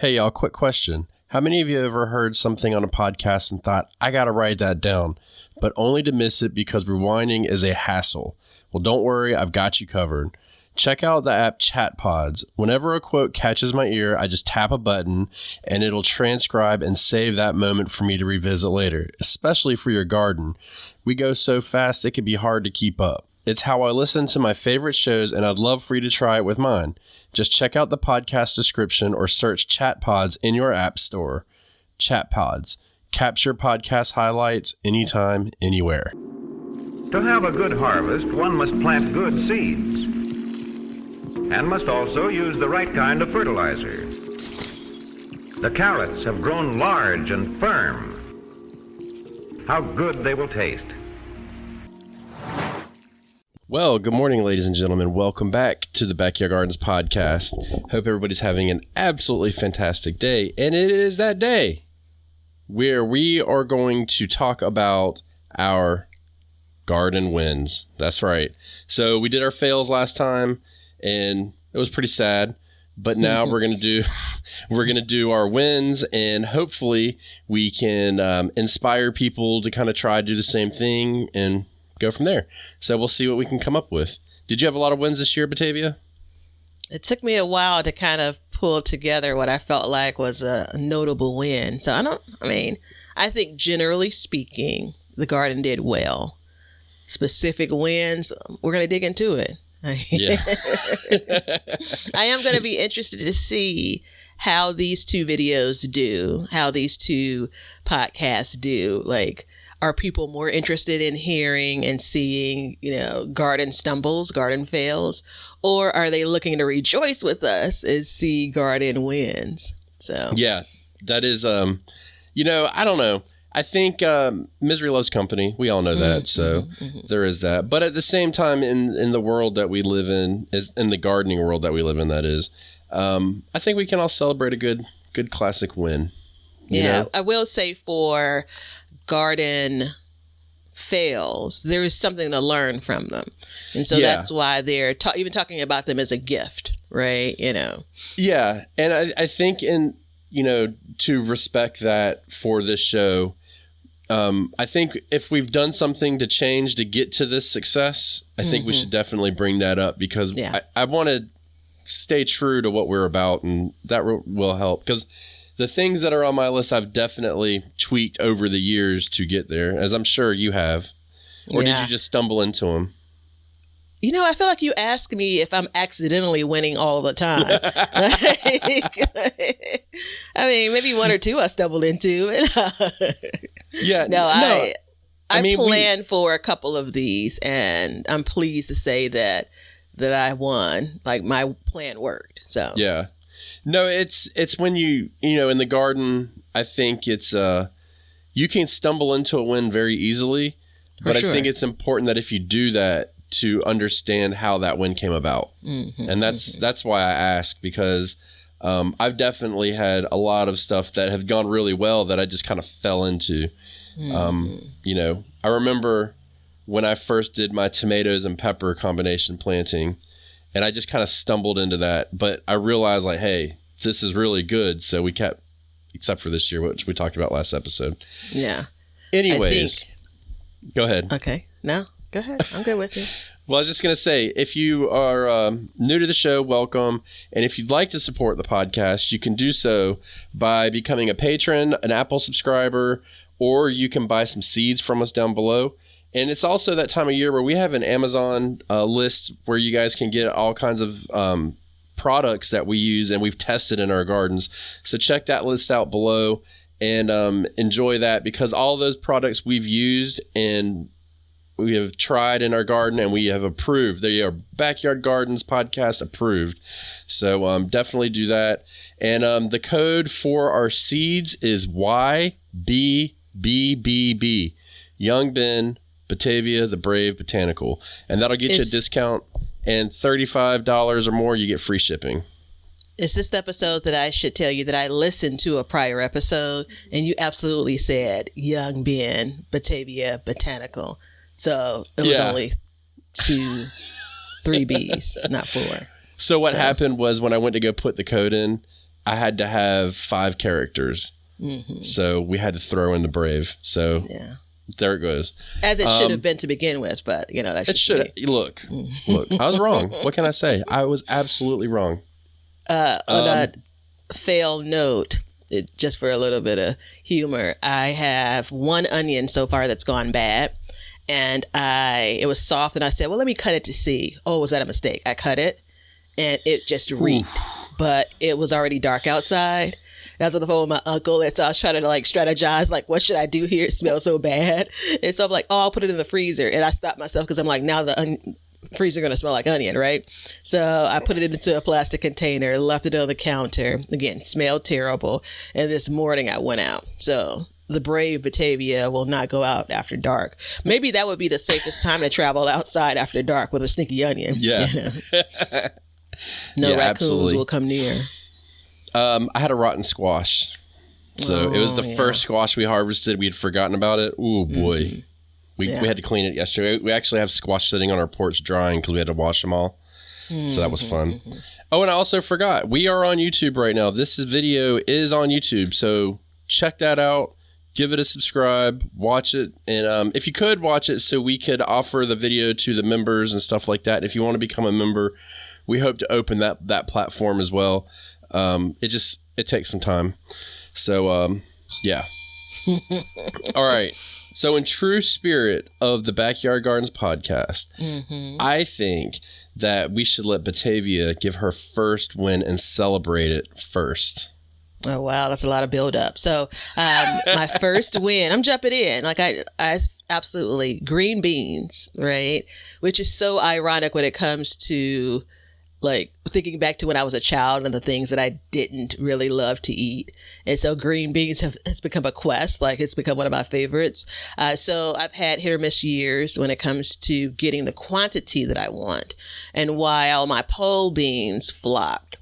Hey, y'all, quick question. How many of you ever heard something on a podcast and thought, I got to write that down, but only to miss it because rewinding is a hassle? Well, don't worry, I've got you covered. Check out the app ChatPods. Whenever a quote catches my ear, I just tap a button and it'll transcribe and save that moment for me to revisit later, especially for your garden. We go so fast it can be hard to keep up. It's how I listen to my favorite shows, and I'd love for you to try it with mine. Just check out the podcast description or search ChatPods in your app store. ChatPods. Capture podcast highlights anytime, anywhere. To have a good harvest, one must plant good seeds and must also use the right kind of fertilizer. The carrots have grown large and firm. How good they will taste. Well, good morning, ladies and gentlemen. Welcome back to the Backyard Gardens podcast. Hope everybody's having an absolutely fantastic day. And it is that day where we are going to talk about our garden wins. That's right. So we did our fails last time and it was pretty sad. But now we're going to do our wins, and hopefully we can inspire people to kind of try to do the same thing and go from there. So we'll see what we can come up with. Did you have a lot of wins this year, Batavia? It took me a while to kind of pull together what I felt like was a notable win. So I think generally speaking, the garden did well. Specific wins, we're going to dig into it. Yeah. I am going to be interested to see how these two videos do, how these two podcasts do. Like, are people more interested in hearing and seeing, garden stumbles, garden fails, or are they looking to rejoice with us and see garden wins? So yeah, that is, I don't know. I think misery loves company. We all know that. So there is that. But at the same time, in the world that we live in the gardening world that we live in, that is, I think we can all celebrate a good classic win. You know? I will say for garden fails, there is something to learn from them. And so that's why they're even talking about them as a gift, right? Yeah. And I think to respect that for this show, I think if we've done something to change to get to this success, I think we should definitely bring that up because I want to stay true to what we're about, and that will help because the things that are on my list, I've definitely tweaked over the years to get there, as I'm sure you have. Or did you just stumble into them? I feel like you ask me if I'm accidentally winning all the time. Maybe one or two I stumbled into. I planned for a couple of these, and I'm pleased to say that I won. Like, my plan worked. So yeah. No, it's when you in the garden, I think it's you can stumble into a win very easily, but I think it's important that if you do that, to understand how that win came about. And that's why I ask, because I've definitely had a lot of stuff that have gone really well that I just kind of fell into. I remember when I first did my tomatoes and pepper combination planting, and I just kind of stumbled into that, but I realized like, hey, this is really good. So we kept, except for this year, which we talked about last episode. Yeah. Anyways, go ahead. Okay. No, go ahead. I'm good with you. Well, I was just going to say, if you are new to the show, welcome. And if you'd like to support the podcast, you can do so by becoming a patron, an Apple subscriber, or you can buy some seeds from us down below. And it's also that time of year where we have an Amazon list where you guys can get all kinds of products that we use and we've tested in our gardens. So check that list out below and enjoy that, because all those products we've used and we have tried in our garden and we have approved. They are Backyard Gardens podcast approved. So definitely do that. And the code for our seeds is YBBBB. Young Ben, Batavia, the Brave Botanical. And that'll get you a discount, and $35 or more, you get free shipping. Is this the episode that I should tell you that I listened to a prior episode and you absolutely said Young Ben, Batavia, Botanical? So it was only 3 B's, not 4. So what happened was when I went to go put the code in, I had to have 5 characters. Mm-hmm. So we had to throw in the brave. So there it goes. As it should have been to begin with, but that's just should. Look, I was wrong. What can I say? I was absolutely wrong. On a fail note, just for a little bit of humor, I have 1 onion so far that's gone bad, and it was soft, and I said, well, let me cut it to see. Oh, was that a mistake? I cut it, and it just reeked, but it was already dark outside. I was on the phone with my uncle, and so I was trying to strategize, what should I do here? It smells so bad. And so I'm like, oh, I'll put it in the freezer. And I stopped myself because I'm like, now the freezer going to smell like onion, right? So I put it into a plastic container, left it on the counter. Again, smelled terrible. And this morning I went out. So the brave Batavia will not go out after dark. Maybe that would be the safest time to travel outside after dark with a sneaky onion. Yeah. No raccoons absolutely. will come near. I had a rotten squash. So it was the first squash we harvested. We had forgotten about it. Ooh, boy. Mm-hmm. We had to clean it yesterday. We actually have squash sitting on our porch drying because we had to wash them all. Mm-hmm. So that was fun. Oh, and I also forgot. We are on YouTube right now. This video is on YouTube. So check that out. Give it a subscribe. Watch it. And if you could watch it so we could offer the video to the members and stuff like that. If you want to become a member, we hope to open that platform as well. It takes some time. So, yeah. All right. So in true spirit of the Backyard Gardens podcast, I think that we should let Batavia give her first win and celebrate it first. Oh, wow. That's a lot of build up. So my first win, I'm jumping in. I absolutely green beans, right? Which is so ironic when it comes to thinking back to when I was a child and the things that I didn't really love to eat. And so green beans has become a quest. It's become one of my favorites. So I've had hit or miss years when it comes to getting the quantity that I want. And while my pole beans flopped,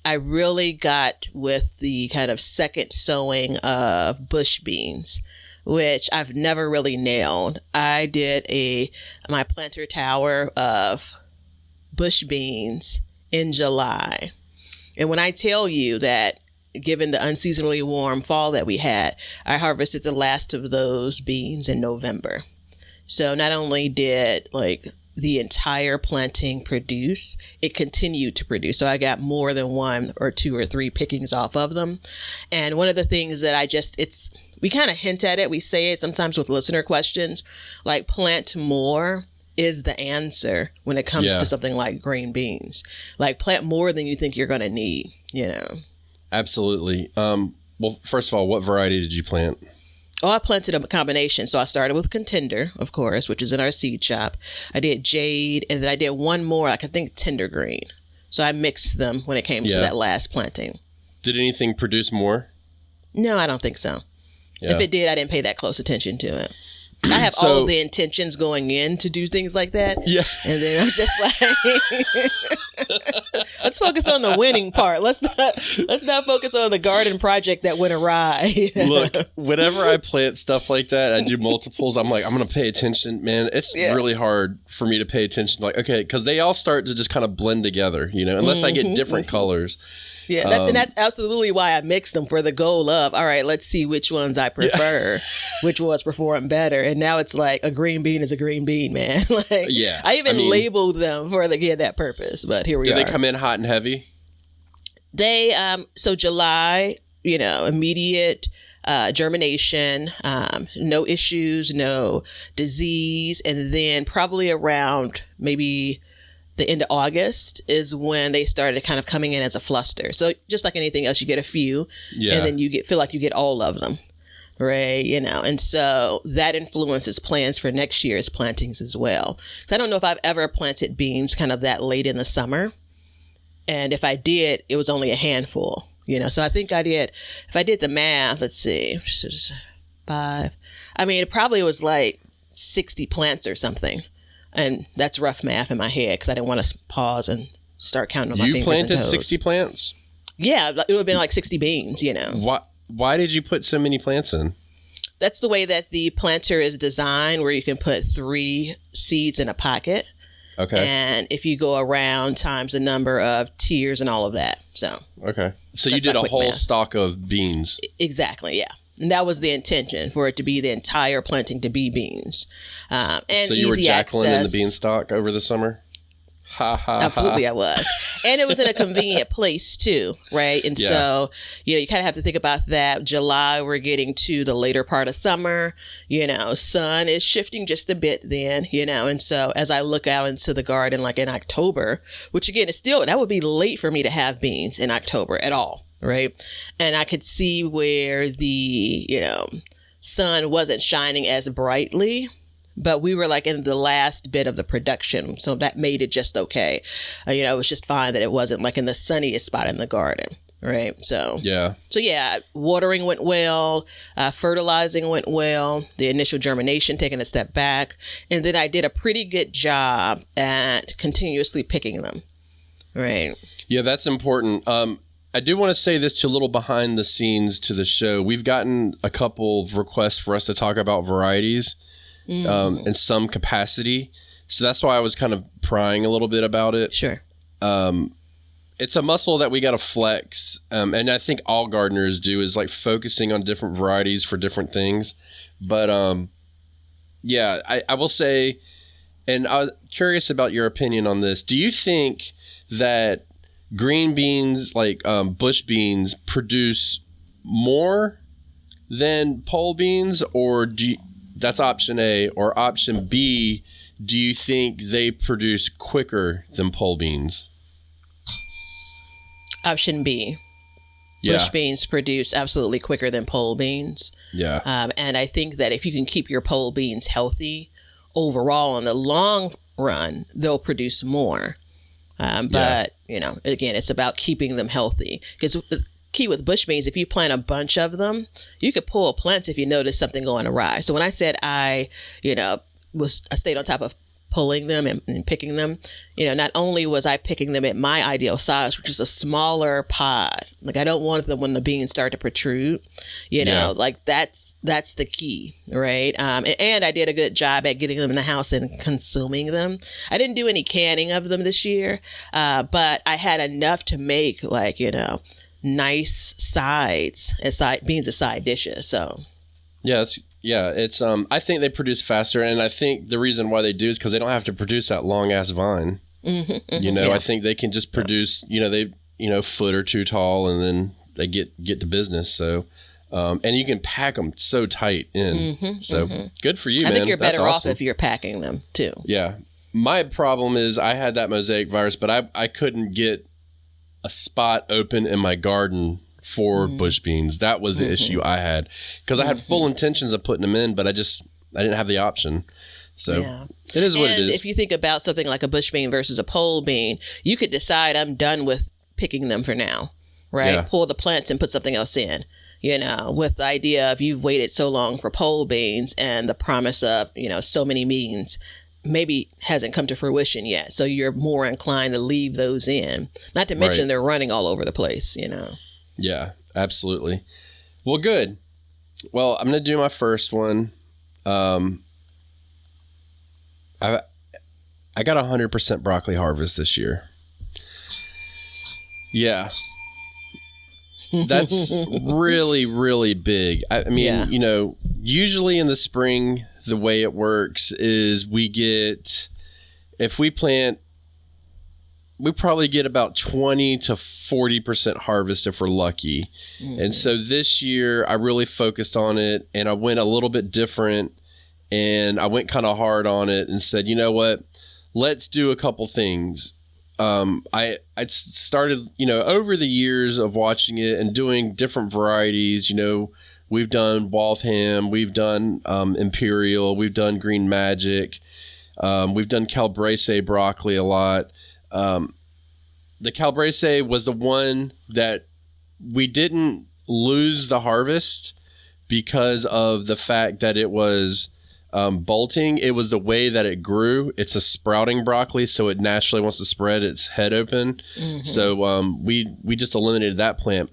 I really got with the kind of second sowing of bush beans, which I've never really nailed. I did my planter tower of bush beans in July. And when I tell you that, given the unseasonably warm fall that we had, I harvested the last of those beans in November. So not only did the entire planting produce, it continued to produce. So I got more than 1 or 2 or 3 pickings off of them. And one of the things that we kind of hint at it, we say it sometimes with listener questions, plant more is the answer when it comes to something like green beans. Plant more than you think you're going to need, Absolutely. Well, first of all, what variety did you plant? Oh, I planted a combination. So I started with contender, of course, which is in our seed shop. I did jade, and then I did one more, I think tender green. So I mixed them when it came to that last planting. Did anything produce more? No, I don't think so. Yeah. If it did, I didn't pay that close attention to it. I have all of the intentions going in to do things like that. Yeah. And then I was just let's focus on the winning part. Let's not focus on the garden project that went awry. Look, whenever I plant stuff like that, I do multiples. I'm like, I'm going to pay attention, man. It's really hard for me to pay attention. Okay, because they all start to just kind of blend together, unless I get different colors. Yeah, that's absolutely why I mixed them, for the goal of, all right, let's see which ones I prefer, which ones perform better. And now it's a green bean is a green bean, man. I even labeled them for that purpose, but here we are. Did they come in hot and heavy? They, so July, immediate germination, no issues, no disease. And then probably around maybe the end of August is when they started kind of coming in as a fluster. So just like anything else, you get a few, and then you feel like you get all of them, right? And so that influences plans for next year's plantings as well. So I don't know if I've ever planted beans kind of that late in the summer, and if I did, it was only a handful. So I think I did. If I did the math, let's see, 5. I mean, it probably was 60 plants or something. And that's rough math in my head because I didn't want to pause and start counting on my fingers and toes. You planted 60 plants? Yeah, it would have been 60 beans, Why did you put so many plants in? That's the way that the planter is designed, where you can put 3 seeds in a pocket. Okay. And if you go around times the number of tiers and all of that. So okay. So you did a whole stalk of beans. Exactly, yeah. And that was the intention, for it to be the entire planting to be beans. And so you were easy Jacqueline in the access. beanstalk over the summer? Ha ha. Absolutely, I was. And it was in a convenient place too, right? And so, you kind of have to think about that. July, we're getting to the later part of summer. Sun is shifting just a bit then, and so as I look out into the garden, like in October, which again is still, that would be late for me to have beans in October at all, right? And I could see where the, sun wasn't shining as brightly. But we were like in the last bit of the production. So that made it just okay. It was just fine that it wasn't like in the sunniest spot in the garden. Right. So yeah, watering went well. Fertilizing went well. The initial germination taking a step back. And then I did a pretty good job at continuously picking them. Right. Yeah, that's important. I do want to say this to a little behind the scenes to the show. We've gotten a couple of requests for us to talk about varieties. In some capacity. So that's why I was kind of prying a little bit about it. Sure. It's a muscle that we got to flex. And I think all gardeners do, is like focusing on different varieties for different things. But I will say, and I was curious about your opinion on this. Do you think that green beans, like bush beans, produce more than pole beans, or that's option A, or option B, do you think they produce quicker than pole beans? Option B. Yeah. Bush beans produce absolutely quicker than pole beans. Yeah. And I think that if you can keep your pole beans healthy overall in the long run, they'll produce more. But again, it's about keeping them healthy. Because key with bush beans, if you plant a bunch of them, you could pull plants if you notice something going awry. So when I said I stayed on top of pulling them and picking them, not only was I picking them at my ideal size, which is a smaller pod. Like I don't want them when the beans start to protrude, like that's the key, right? And I did a good job at getting them in the house and consuming them. I didn't do any canning of them this year, but I had enough to make nice sides and beans as side dishes. So it's I think they produce faster, and I think the reason why they do is because they don't have to produce that long ass vine. I think they can just produce foot or two tall, and then they get to business. So and you can pack them so tight in. Good for you, man. I think you're better awesome. off if you're packing them too. Yeah, my problem is I had that mosaic virus, but I couldn't get a spot open in my garden for bush beans. That was the issue I had, because I had full intentions of putting them in, but I didn't have the option. So it is what it is. If you think about something like a bush bean versus a pole bean, you could decide I'm done with picking them for now, right? Yeah. Pull the plants and put something else in, with the idea of you've waited so long for pole beans and the promise of, so many beans maybe hasn't come to fruition yet. So you're more inclined to leave those in. Not to mention they're running all over the place, Yeah, absolutely. Well, good. Well, I'm going to do my first one. I got 100% broccoli harvest this year. Yeah. That's really, really big. I mean, usually in the spring, the way it works is if we plant, we probably get about 20 to 40% harvest if we're lucky. And so this year I really focused on it, and I went a little bit different, and I went kind of hard on it and said, you know what, let's do a couple things. I started, over the years of watching it and doing different varieties, we've done Waltham, we've done Imperial, we've done Green Magic, we've done Calabrese broccoli a lot. The Calabrese was the one that we didn't lose the harvest because of the fact that it was bolting. It was the way that it grew. It's a sprouting broccoli, so it naturally wants to spread its head open. So we just eliminated that plant.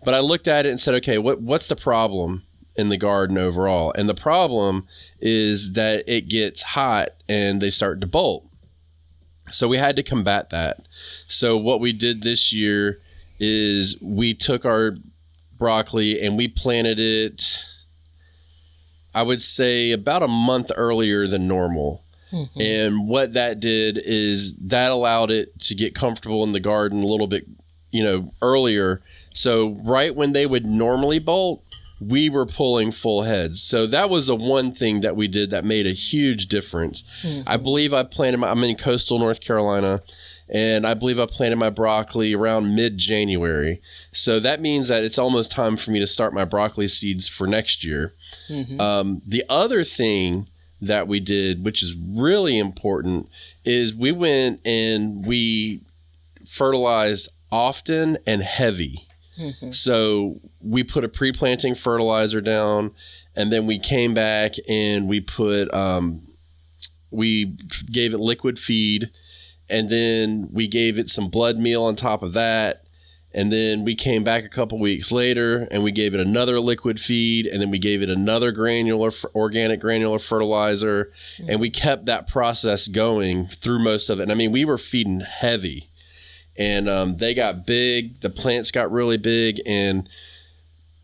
But I looked at it and said, okay, what's the problem in the garden overall? And the problem is that it gets hot and they start to bolt. So we had to combat that. So what we did this year is we took our broccoli and we planted it, I would say, about a month earlier than normal. Mm-hmm. And what that did is that allowed it to get comfortable in the garden a little bit, earlier. So right when they would normally bolt, we were pulling full heads. So that was the one thing that we did that made a huge difference. Mm-hmm. I believe I'm in coastal North Carolina, and I believe I planted my broccoli around mid-January. So that means that it's almost time for me to start my broccoli seeds for next year. Mm-hmm. The other thing that we did, which is really important, is we went and we fertilized often and heavy. Mm-hmm. So we put a pre-planting fertilizer down, and then we came back and we put we gave it liquid feed, and then we gave it some blood meal on top of that, and then we came back a couple weeks later and we gave it another liquid feed, and then we gave it another organic granular fertilizer. Mm-hmm. And we kept that process going through most of it. And I mean, we were feeding heavy. And they got big, the plants got really big, and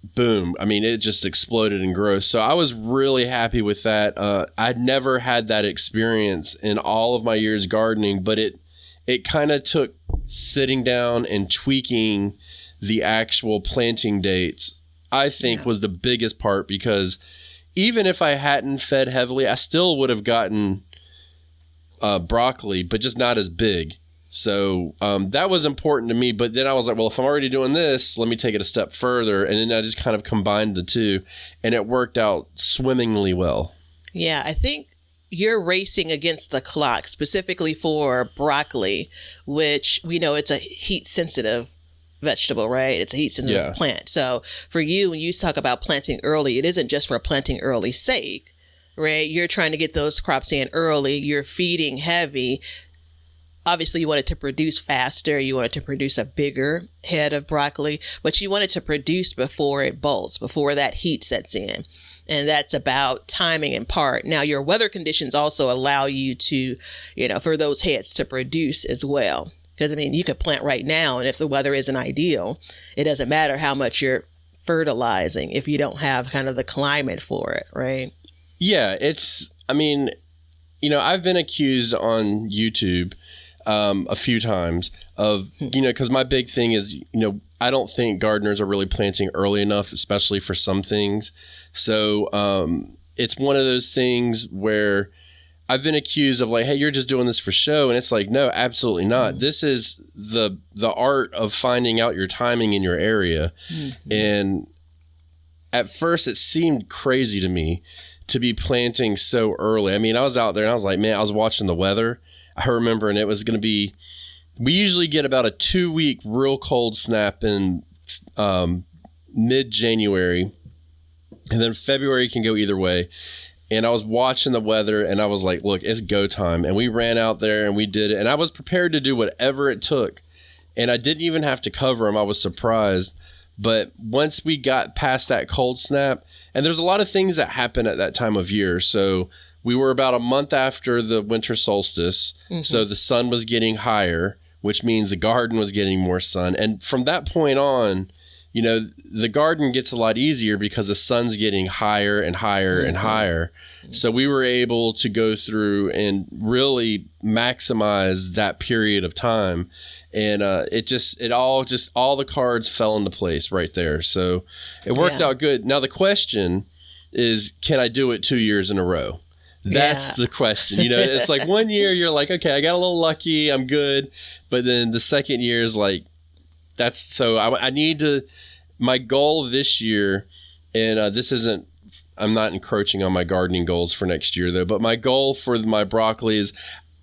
boom, I mean, it just exploded in growth. So I was really happy with that. I'd never had that experience in all of my years gardening, but it kind of took sitting down and tweaking the actual planting dates, I think, was the biggest part, because even if I hadn't fed heavily, I still would have gotten broccoli, but just not as big. So that was important to me. But then I was like, well, if I'm already doing this, let me take it a step further. And then I just kind of combined the two, and it worked out swimmingly well. Yeah, I think you're racing against the clock, specifically for broccoli, which we know it's a heat sensitive vegetable, right? It's a heat sensitive plant. So for you, when you talk about planting early, it isn't just for planting early sake, right? You're trying to get those crops in early. You're feeding heavy. Obviously, you want it to produce faster. You want it to produce a bigger head of broccoli, but you want it to produce before it bolts, before that heat sets in. And that's about timing in part. Now, your weather conditions also allow you to, for those heads to produce as well. Because, I mean, you could plant right now, and if the weather isn't ideal, it doesn't matter how much you're fertilizing if you don't have kind of the climate for it, right? Yeah, I've been accused on YouTube a few times of, because my big thing is, I don't think gardeners are really planting early enough, especially for some things. So it's one of those things where I've been accused of like, hey, you're just doing this for show. And it's like, no, absolutely not. Mm-hmm. This is the art of finding out your timing in your area. Mm-hmm. And at first it seemed crazy to me to be planting so early. I mean, I was out there and I was like, man, I was watching the weather. I remember, and it was going to be, we usually get about a 2-week real cold snap in mid-January, and then February can go either way. And I was watching the weather, and I was like, look, it's go time. And we ran out there, and we did it. And I was prepared to do whatever it took. And I didn't even have to cover them. I was surprised. But once we got past that cold snap, and there's a lot of things that happen at that time of year. So we were about a month after the winter solstice. Mm-hmm. So the sun was getting higher, which means the garden was getting more sun. And from that point on, the garden gets a lot easier because the sun's getting higher and higher and higher. So we were able to go through and really maximize that period of time. And all the cards fell into place right there. So it worked out good. Now the question is, can I do it 2 years in a row? That's the question. It's like 1 year you're like, okay, I got a little lucky, I'm good. But then the second year is like, I need to, my goal this year, and I'm not encroaching on my gardening goals for next year though, but my goal for my broccoli is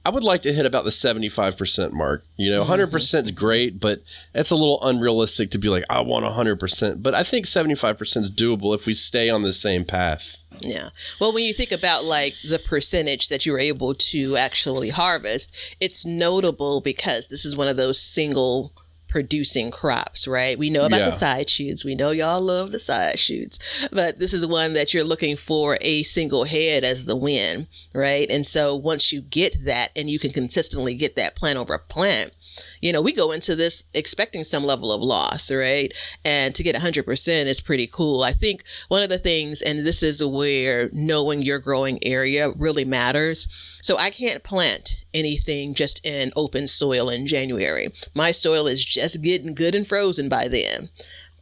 I would like to hit about the 75% mark. 100% is great, but that's a little unrealistic to be like, I want 100%. But I think 75% is doable if we stay on the same path. Yeah. Well, when you think about like the percentage that you're able to actually harvest, it's notable because this is one of those single producing crops, right? We know about the side shoots. We know y'all love the side shoots, but this is one that you're looking for a single head as the win, right? And so once you get that and you can consistently get that plant over plant, you know, we go into this expecting some level of loss, right? And to get 100% is pretty cool. I think one of the things, and this is where knowing your growing area really matters. So I can't plant anything just in open soil in January. My soil is just getting good and frozen by then.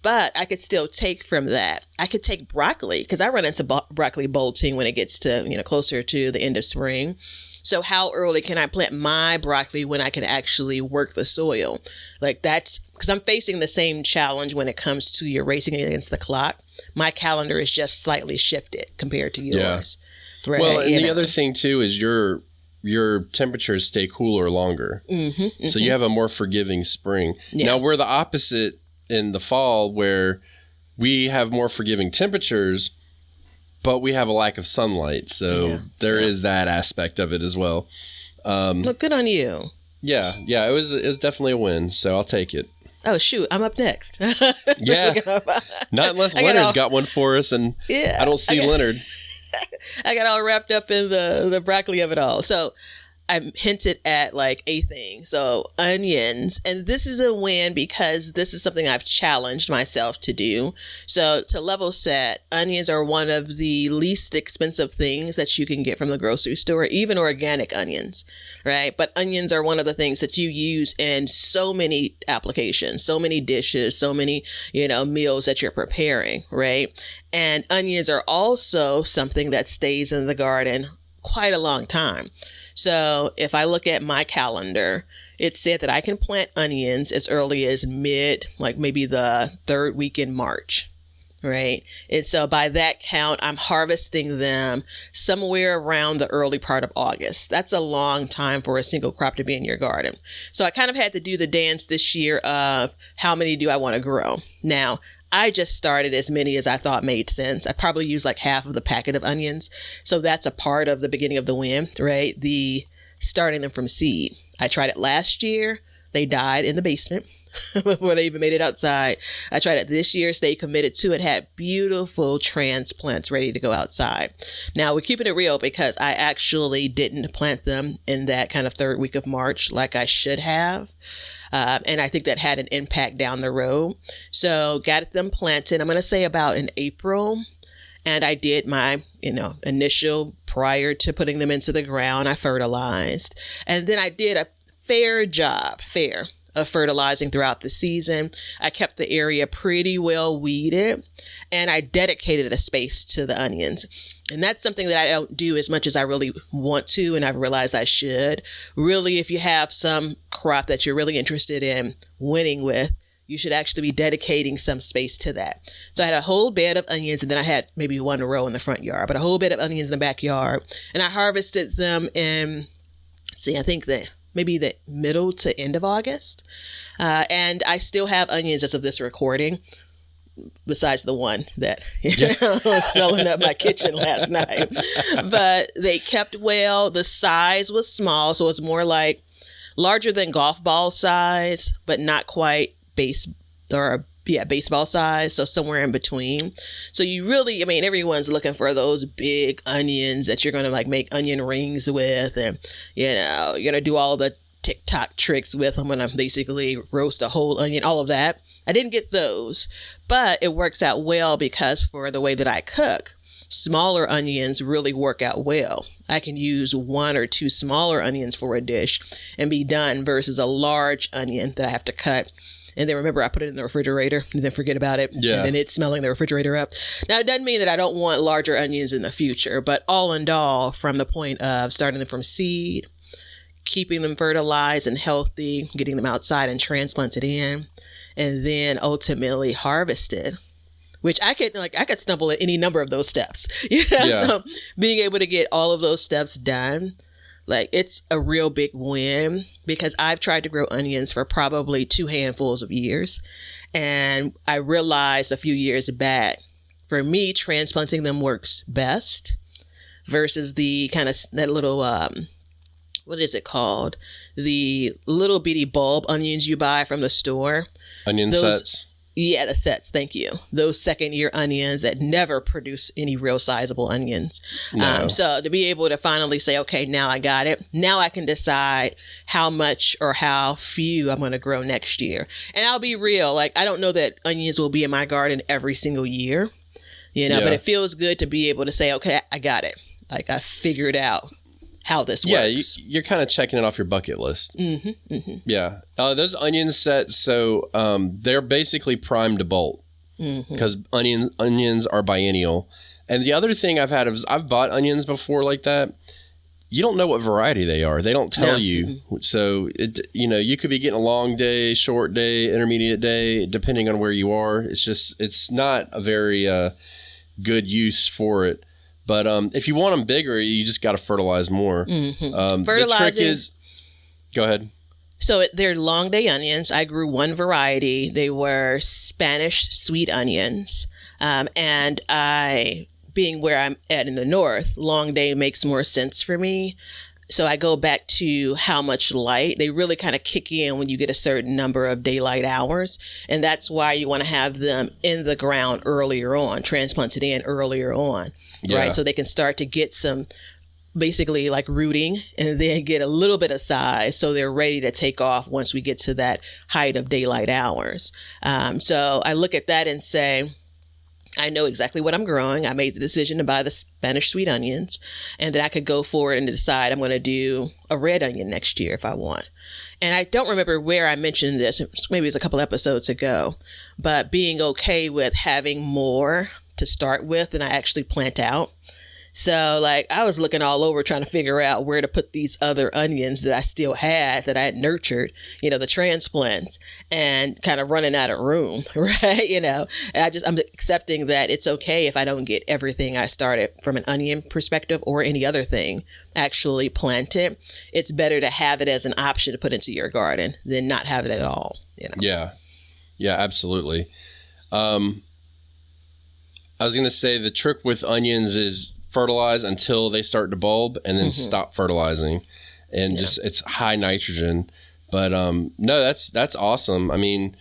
But I could still take from that. I could take broccoli because I run into broccoli bolting when it gets to, you know, closer to the end of spring. So how early can I plant my broccoli when I can actually work the soil? Like that's because I'm facing the same challenge when it comes to your racing against the clock. My calendar is just slightly shifted compared to yours. Yeah. Right? Well, and the other thing too is your temperatures stay cooler longer. So you have a more forgiving spring. Yeah. Now we're the opposite in the fall where we have more forgiving temperatures, but we have a lack of sunlight. So there is that aspect of it as well. Look, good on you. Yeah. It was definitely a win. So I'll take it. Oh, shoot. I'm up next. Yeah. Not unless Leonard's got one for us. And I don't see Leonard. I got all wrapped up in the broccoli of it all. So I hinted at like a thing. So onions, and this is a win because this is something I've challenged myself to do. So to level set, onions are one of the least expensive things that you can get from the grocery store, even organic onions, right? But onions are one of the things that you use in so many applications, so many dishes, so many, you know, meals that you're preparing, right? And onions are also something that stays in the garden quite a long time. So if I look at my calendar, it said that I can plant onions as early as like maybe the third week in March, right? And so by that count, I'm harvesting them somewhere around the early part of August. That's a long time for a single crop to be in your garden. So I kind of had to do the dance this year of how many do I want to grow? Now, I just started as many as I thought made sense. I probably used like half of the packet of onions. So that's a part of the beginning of the win, right? The starting them from seed. I tried it last year. They died in the basement before they even made it outside. I tried it this year, stayed committed to it, had beautiful transplants ready to go outside. Now we're keeping it real because I actually didn't plant them in that kind of third week of March like I should have. And I think that had an impact down the road. So got them planted, I'm going to say about in April. And I did my, initial prior to putting them into the ground, I fertilized. And then I did a fair of fertilizing throughout the season. I kept the area pretty well weeded and I dedicated a space to the onions. And that's something that I don't do as much as I really want to. And I've realized I should. Really, if you have some crop that you're really interested in winning with, you should actually be dedicating some space to that. So I had a whole bed of onions and then I had maybe one row in the front yard, but a whole bed of onions in the backyard. And I harvested them in, I think maybe the middle to end of August. And I still have onions as of this recording, besides the one that was smelling up my kitchen last night. But they kept well. The size was small, so it's more like larger than golf ball size, but not quite baseball size. So somewhere in between. So you really, everyone's looking for those big onions that you're going to like make onion rings with. And, you're going to do all the TikTok tricks with. I'm going to basically roast a whole onion, all of that. I didn't get those, but it works out well because for the way that I cook, smaller onions really work out well. I can use 1 or 2 smaller onions for a dish and be done versus a large onion that I have to cut. And then remember, I put it in the refrigerator and then forget about it. Yeah. And then it's smelling the refrigerator up. Now, it doesn't mean that I don't want larger onions in the future, but all in all, from the point of starting them from seed, keeping them fertilized and healthy, getting them outside and transplanted in, and then ultimately harvested, which I could stumble at any number of those steps. So being able to get all of those steps done, it's a real big win because I've tried to grow onions for probably 2 handfuls of years. And I realized a few years back, for me, transplanting them works best versus the kind of that little what is it called? The little bitty bulb onions you buy from the store. Onion sets. Yeah, the sets. Thank you. Those second-year onions that never produce any real sizable onions. No. So to be able to finally say, okay, now I got it. Now I can decide how much or how few I'm going to grow next year. And I'll be real. Like, I don't know that onions will be in my garden every single year, but it feels good to be able to say, okay, I got it. Like, I figured out how this works. Yeah, you're kind of checking it off your bucket list. Yeah. Those onion sets, so they're basically primed to bolt because onions are biennial. And the other thing I've had is I've bought onions before like that. You don't know what variety they are. They don't tell you. So, you could be getting a long day, short day, intermediate day, depending on where you are. It's not a very good use for it. But if you want them bigger, you just got to fertilize more. Fertilizing. The trick is, go ahead. So they're long day onions. I grew one variety. They were Spanish sweet onions. And being where I'm at in the north, long day makes more sense for me. So I go back to how much light. They really kind of kick in when you get a certain number of daylight hours. And that's why you want to have them in the ground earlier on, transplanted in earlier on, right? So they can start to get some basically like rooting and then get a little bit of size. So they're ready to take off once we get to that height of daylight hours. So I look at that and say, I know exactly what I'm growing. I made the decision to buy the Spanish sweet onions and that I could go forward and decide I'm going to do a red onion next year if I want. And I don't remember where I mentioned this. Maybe it was a couple episodes ago, but being okay with having more to start with than I actually plant out. So like I was looking all over trying to figure out where to put these other onions that I still had, that I had nurtured, the transplants, and kind of running out of room, right? And I'm accepting that it's okay if I don't get everything I started from an onion perspective or any other thing actually planted. It's better to have it as an option to put into your garden than not have it at all. Yeah, absolutely. I was going to say the trick with onions is fertilize until they start to bulb and then stop fertilizing and just it's high nitrogen. But no, that's awesome. I mean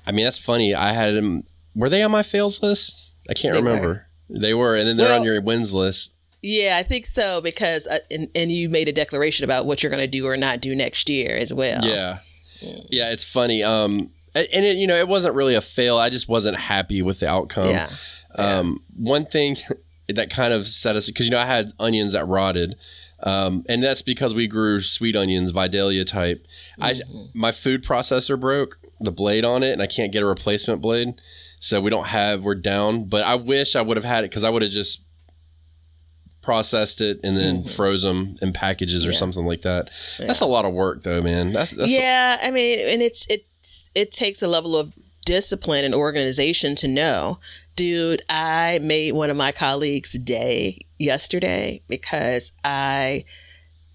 that's funny. I had them. Were they on my fails list? I can't remember. They were, and then they're on your wins list. Yeah, I think so because and you made a declaration about what you're going to do or not do next year as well. Yeah, it's funny. And it it wasn't really a fail. I just wasn't happy with the outcome. One thing that kind of set us, because I had onions that rotted, and that's because we grew sweet onions, Vidalia type. My food processor broke the blade on it, and I can't get a replacement blade, so we're down. But I wish I would have had it because I would have just processed it and then froze them in packages or something like that. That's a lot of work, though, man. That's and it takes a level of discipline and organization to know. Dude, I made one of my colleagues' day yesterday because I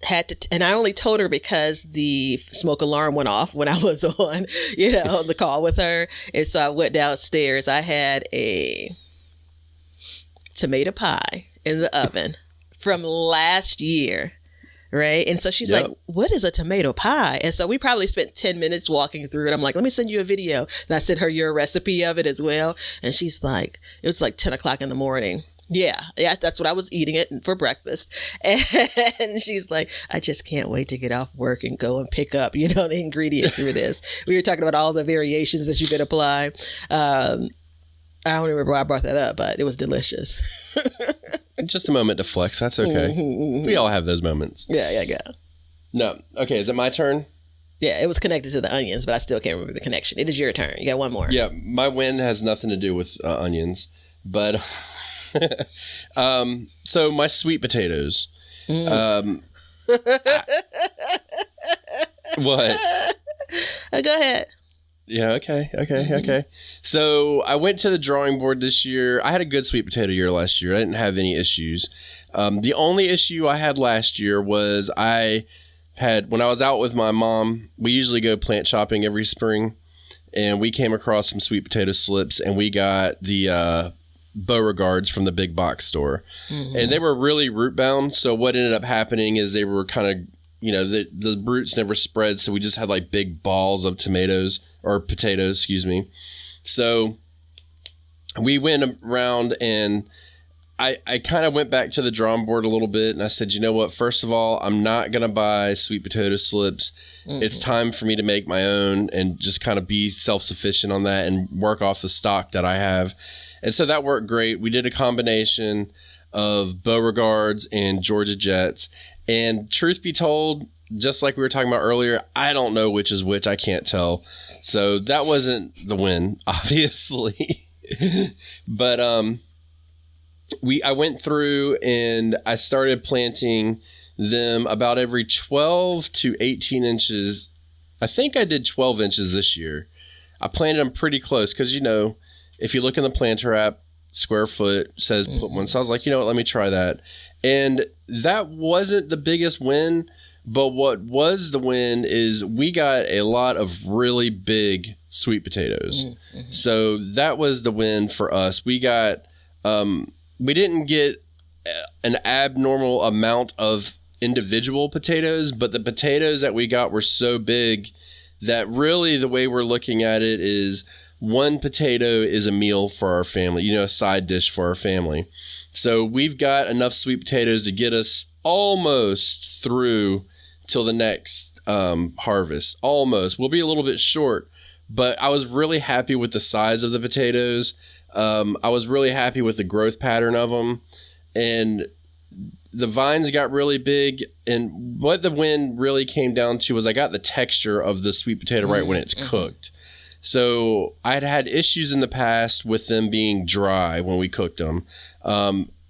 had to, and I only told her because the smoke alarm went off when I was on, the call with her. And so I went downstairs. I had a tomato pie in the oven from last year. Right. And so she's like, what is a tomato pie? And so we probably spent 10 minutes walking through it. I'm like, let me send you a video. And I sent her your recipe of it as well. And she's like, it was like 10 o'clock in the morning. Yeah, that's what I was eating it for breakfast. And she's like, I just can't wait to get off work and go and pick up, the ingredients for this. We were talking about all the variations that you could apply. I don't remember why I brought that up, but it was delicious. Just a moment to flex. That's okay. We all have those moments. Yeah. No. Okay. Is it my turn? Yeah. It was connected to the onions, but I still can't remember the connection. It is your turn. You got one more. Yeah. My win has nothing to do with onions, but so my sweet potatoes. What? Go ahead. Yeah, okay. So I went to the drawing board this year. I had a good sweet potato year last year. I didn't have any issues. The only issue I had last year was when I was out with my mom, we usually go plant shopping every spring, and we came across some sweet potato slips, and we got the Beauregards from the big box store. And they were really root bound. So what ended up happening is they were kind of the roots never spread. So we just had like big balls of potatoes, excuse me. So we went around and I kind of went back to the drawing board a little bit, and I said, you know what? First of all, I'm not going to buy sweet potato slips. Mm-hmm. It's time for me to make my own and just kind of be self-sufficient on that and work off the stock that I have. And so that worked great. We did a combination of Beauregards and Georgia Jets. And truth be told, just like we were talking about earlier, I don't know which is which. I can't tell. So that wasn't the win, obviously. But I went through and I started planting them about every 12 to 18 inches. I think I did 12 inches this year. I planted them pretty close because, if you look in the planter app, square foot says put one. So I was like, let me try that. And that wasn't the biggest win, but what was the win is we got a lot of really big sweet potatoes. Mm-hmm. So that was the win for us. We got... we didn't get an abnormal amount of individual potatoes, but the potatoes that we got were so big that really the way we're looking at it is one potato is a meal for our family, a side dish for our family. So we've got enough sweet potatoes to get us almost through till the next harvest. Almost. We'll be a little bit short, but I was really happy with the size of the potatoes. I was really happy with the growth pattern of them, and the vines got really big. And what the win really came down to was I got the texture of the sweet potato right when it's cooked. So I had issues in the past with them being dry when we cooked them,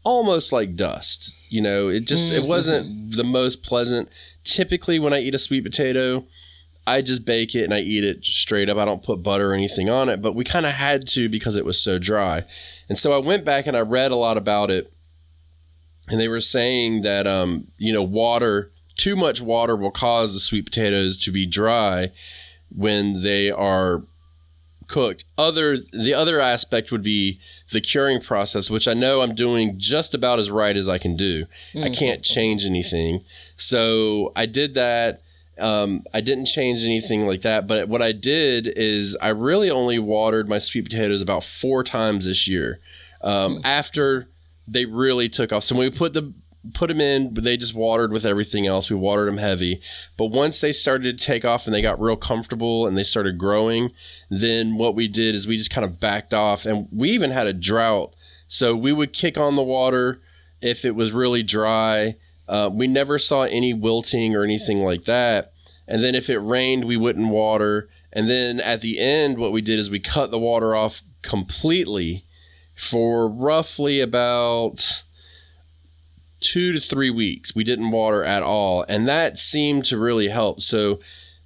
almost like dust. It wasn't the most pleasant. Typically when I eat a sweet potato, I just bake it and I eat it straight up. I don't put butter or anything on it, but we kind of had to because it was so dry. And so I went back and I read a lot about it, and they were saying that, too much water will cause the sweet potatoes to be dry when they are cooked. The other aspect would be the curing process, which I know I'm doing just about as right as I can do. I can't change anything. So I did that. I didn't change anything like that, but what I did is I really only watered my sweet potatoes about 4 times this year, after they really took off. So when we put them in, they just watered with everything else. We watered them heavy, but once they started to take off and they got real comfortable and they started growing, then what we did is we just kind of backed off, and we even had a drought. So we would kick on the water if it was really dry. We never saw any wilting or anything like that. And then if it rained, we wouldn't water. And then at the end, what we did is we cut the water off completely for roughly about 2 to 3 weeks. We didn't water at all. And that seemed to really help. So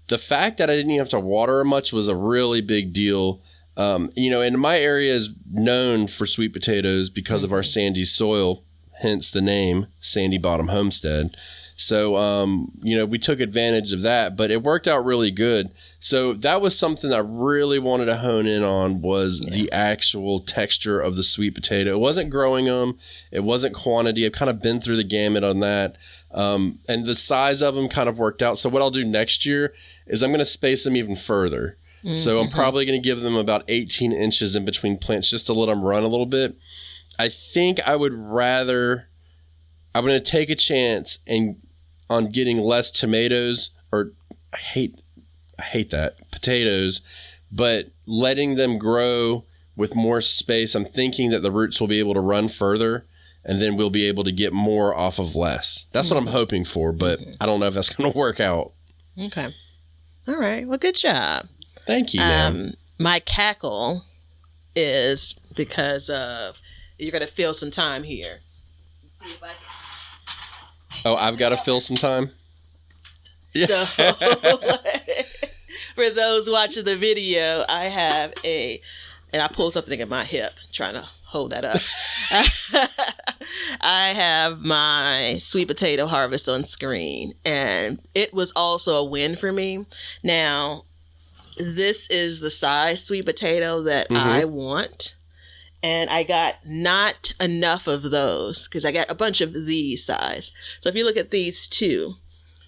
the fact that I didn't even have to water much was a really big deal. And my area is known for sweet potatoes because of our sandy soil. Hence the name Sandy Bottom Homestead. So, we took advantage of that, but it worked out really good. So that was something I really wanted to hone in on was the actual texture of the sweet potato. It wasn't growing them. It wasn't quantity. I've kind of been through the gamut on that. And the size of them kind of worked out. So what I'll do next year is I'm going to space them even further. Mm-hmm. So I'm probably going to give them about 18 inches in between plants just to let them run a little bit. I think I'm going to take a chance on getting less tomatoes, or I hate that, potatoes, but letting them grow with more space. I'm thinking that the roots will be able to run further, and then we'll be able to get more off of less. That's what I'm hoping for, but I don't know if that's going to work out. Okay. All right. Well, good job. Thank you, ma'am. My cackle is because of... You're going to fill some time here. Let's see if I can. Oh, I've got to fill some time? Yeah. So, for those watching the video, I have and I pulled something in my hip, trying to hold that up. I have my sweet potato harvest on screen, and it was also a win for me. Now, this is the size sweet potato that I want. And I got not enough of those because I got a bunch of these size. So if you look at these two,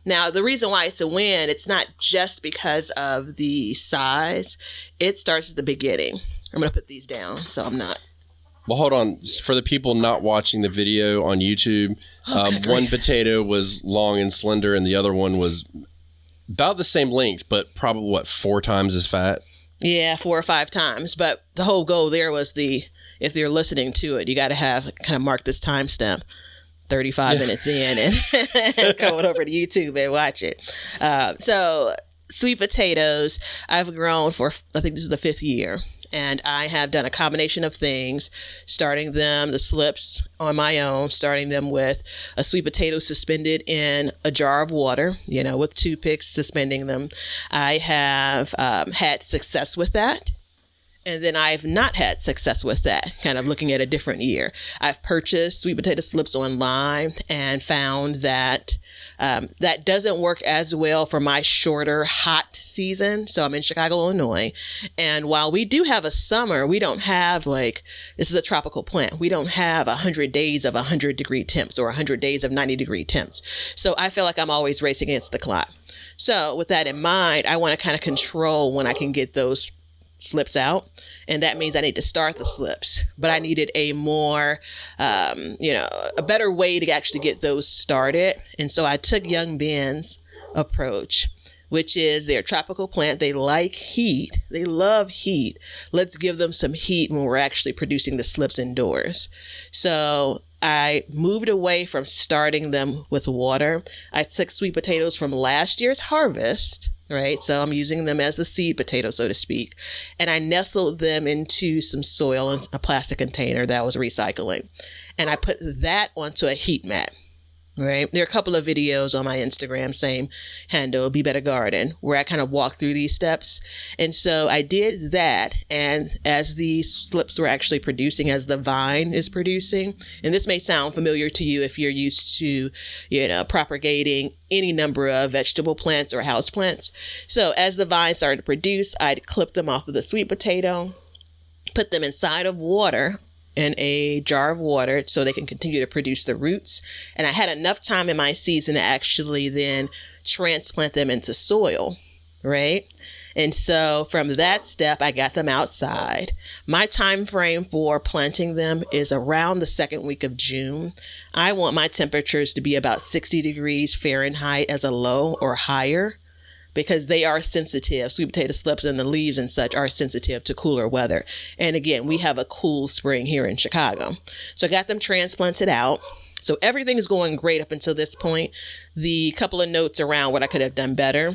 Now, the reason why it's a win, it's not just because of the size. It starts at the beginning. I'm going to put these down so I'm not. Well, hold on. For the people not watching the video on YouTube, one potato was long and slender and the other one was about the same length, but probably, 4 times as fat? Yeah, 4 or 5 times. But the whole goal there was if you're listening to it, you got to kind of mark this timestamp. 35 minutes in and going over to YouTube and watch it. So sweet potatoes, I've grown for, I think this is the 5th year. And I have done a combination of things, starting them, the slips on my own, starting them with a sweet potato suspended in a jar of water, with toothpicks suspending them. I have had success with that. And then I've not had success with that, kind of looking at a different year. I've purchased sweet potato slips online and found that that doesn't work as well for my shorter, hot season. So I'm in Chicago, Illinois. And while we do have a summer, we don't have this is a tropical plant. We don't have 100 days of 100-degree temps or 100 days of 90-degree temps. So I feel like I'm always racing against the clock. So with that in mind, I want to kind of control when I can get those slips out, and that means I need to start the slips, but I needed a more a better way to actually get those started. And so I took Young Ben's approach, which is they're a tropical plant. They like heat. They love heat. Let's give them some heat when we're actually producing the slips indoors. So I moved away from starting them with water. I took sweet potatoes from last year's harvest, right? So I'm using them as the seed potato, so to speak. And I nestled them into some soil in a plastic container that I was recycling. And I put that onto a heat mat, right? There are a couple of videos on my Instagram, same handle, Be Better Garden, where I kind of walk through these steps. And so I did that. And as these slips were actually producing, as the vine is producing, and this may sound familiar to you if you're used to, propagating any number of vegetable plants or house plants. So as the vine started to produce, I'd clip them off of the sweet potato, put them inside of water, in a jar of water, so they can continue to produce the roots. And I had enough time in my season to actually then transplant them into soil, right? And so from that step, I got them outside. My time frame for planting them is around the 2nd week of June. I want my temperatures to be about 60 degrees Fahrenheit as a low or higher, because they are sensitive. Sweet potato slips and the leaves and such are sensitive to cooler weather. And again, we have a cool spring here in Chicago. So I got them transplanted out. So everything is going great up until this point. The couple of notes around what I could have done better.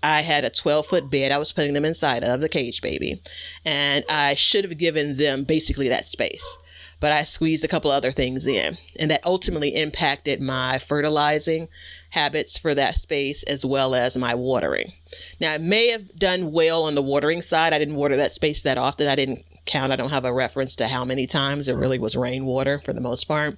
I had a 12-foot bed I was putting them inside of, the cage baby. And I should have given them basically that space. But I squeezed a couple other things in, and that ultimately impacted my fertilizing habits for that space as well as my watering. Now, I may have done well on the watering side. I didn't water that space that often. I didn't count. I don't have a reference to how many times. It really was rainwater for the most part.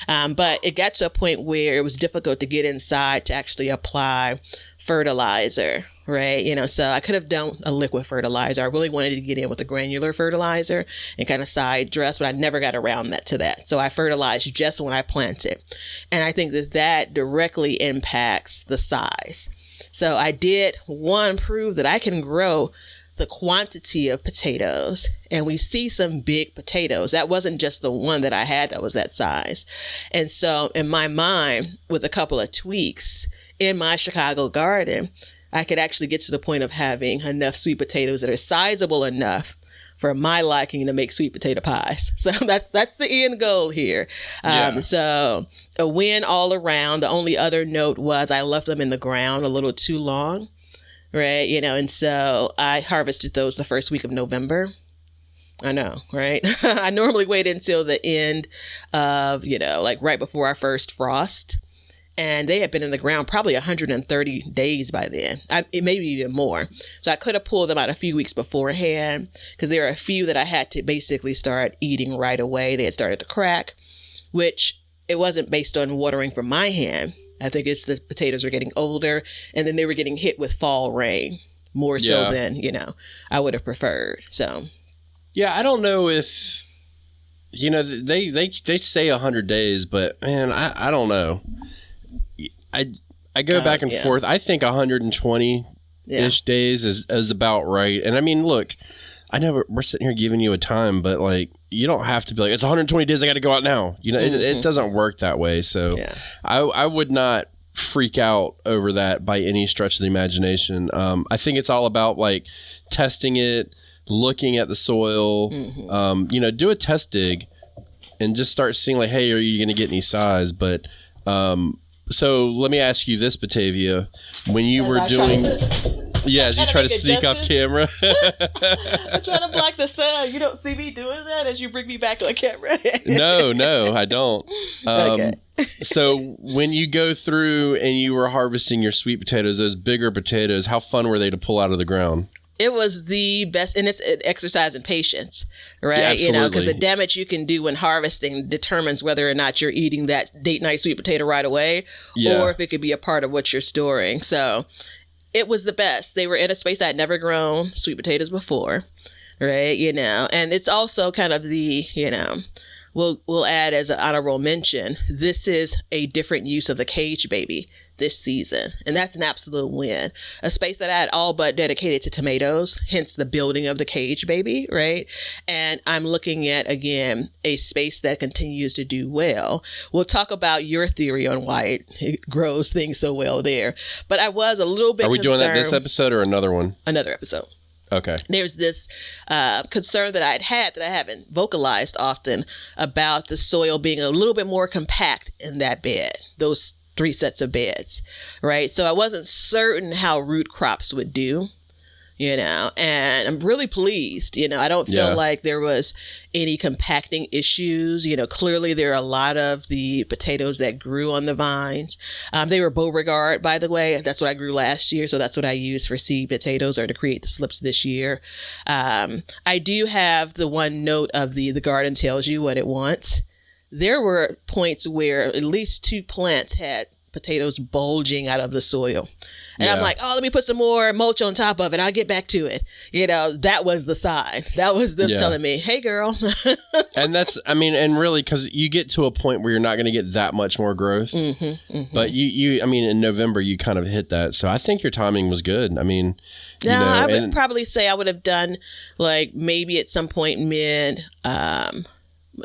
But it got to a point where it was difficult to get inside to actually apply fertilizer, right? So I could have done a liquid fertilizer. I really wanted to get in with a granular fertilizer and kind of side dress, but I never got around to that. So I fertilized just when I planted. And I think that directly impacts the size. So I did, one, prove that I can grow the quantity of potatoes, and we see some big potatoes. That wasn't just the one that I had that was that size. And so in my mind, with a couple of tweaks in my Chicago garden, I could actually get to the point of having enough sweet potatoes that are sizable enough for my liking to make sweet potato pies. So that's the end goal here. So a win all around. The only other note was I left them in the ground a little too long. Right. And so I harvested those the first week of November. I know. Right. I normally wait until the end of, right before our first frost. And they had been in the ground probably 130 days by then. It may be even more. So I could have pulled them out a few weeks beforehand, because there are a few that I had to basically start eating right away. They had started to crack, which it wasn't based on watering from my hand. I think it's the potatoes are getting older, and then they were getting hit with fall rain more so than, I would have preferred. So, yeah, I don't know if, they say 100 days, but man, I don't know. I go back and forth. I think 120-ish days is about right. And I mean, look, I know we're sitting here giving you a time, but like, you don't have to be like, it's 120 days, I got to go out now. You know, it doesn't work that way. So I would not freak out over that by any stretch of the imagination. I think it's all about like testing it, looking at the soil, you know, do a test dig and just start seeing like, hey, are you going to get any size? But, so let me ask you this, Batavia, when you were doing, as you try to sneak off camera. I'm trying to block the sound. You don't see me doing that as you bring me back on camera. No, I don't. Okay. So when you go through and you were harvesting your sweet potatoes, those bigger potatoes, how fun were they to pull out of the ground? It was the best, and it's an exercise in patience, right? Yeah, you know, because the damage you can do when harvesting determines whether or not you're eating that date night sweet potato right away, or if it could be a part of what you're storing. So it was the best. They were in a space I'd never grown sweet potatoes before, right? You know, and it's also kind of the, you know, we'll add as an honorable mention, this is a different use of the cage baby this season. And that's an absolute win. A space that I had all but dedicated to tomatoes, hence the building of the cage baby, right? And I'm looking at, again, a space that continues to do well. We'll talk about your theory on why it grows things so well there. But I was a little bit concerned. Are we doing that this episode or another one? Another episode. Okay. There's this concern that I'd had that I haven't vocalized often about the soil being a little bit more compact in that bed, those 3 sets of beds, right? So I wasn't certain how root crops would do, you know, and I'm really pleased. You know, I don't feel like there was any compacting issues. You know, clearly there are a lot of the potatoes that grew on the vines. They were Beauregard, by the way. That's what I grew last year. So that's what I used for seed potatoes or to create the slips this year. I do have the one note of the garden tells you what it wants. There were points where at least 2 plants had potatoes bulging out of the soil. And I'm like, let me put some more mulch on top of it. I'll get back to it. You know, that was the sign. That was them telling me, hey, girl. And that's, I mean, and really, because you get to a point where you're not going to get that much more growth. But you, I mean, in November, you kind of hit that. So I think your timing was good. I mean, you know, I would probably say I would have done like maybe at some point mid,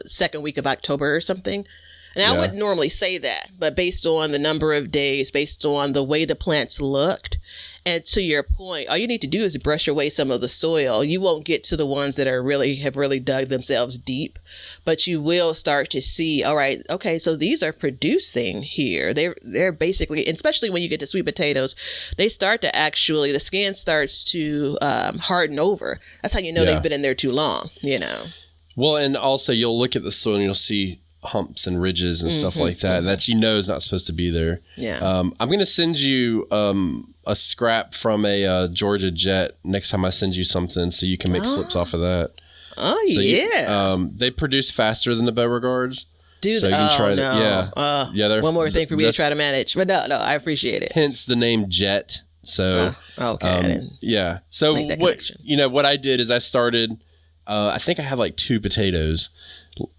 second week of October or something. And I wouldn't normally say that, but based on the number of days, based on the way the plants looked, and to your point, all you need to do is brush away some of the soil. You won't get to the ones that are have really dug themselves deep, but you will start to see, all right, okay, so these are producing here. They're basically, especially when you get to sweet potatoes, they start to actually, the skin starts to harden over. That's how you know they've been in there too long, you know. Well, and also you'll look at the soil and you'll see humps and ridges and stuff like that. That you know is not supposed to be there. I'm going to send you a scrap from a Georgia Jet next time I send you something so you can make slips off of that. Oh, so they produce faster than the Beauregards. Dude, so you can try to, one more thing for me to try to manage. But no, I appreciate it. Hence the name Jet. So, So what I did is I started, I think I had like 2 potatoes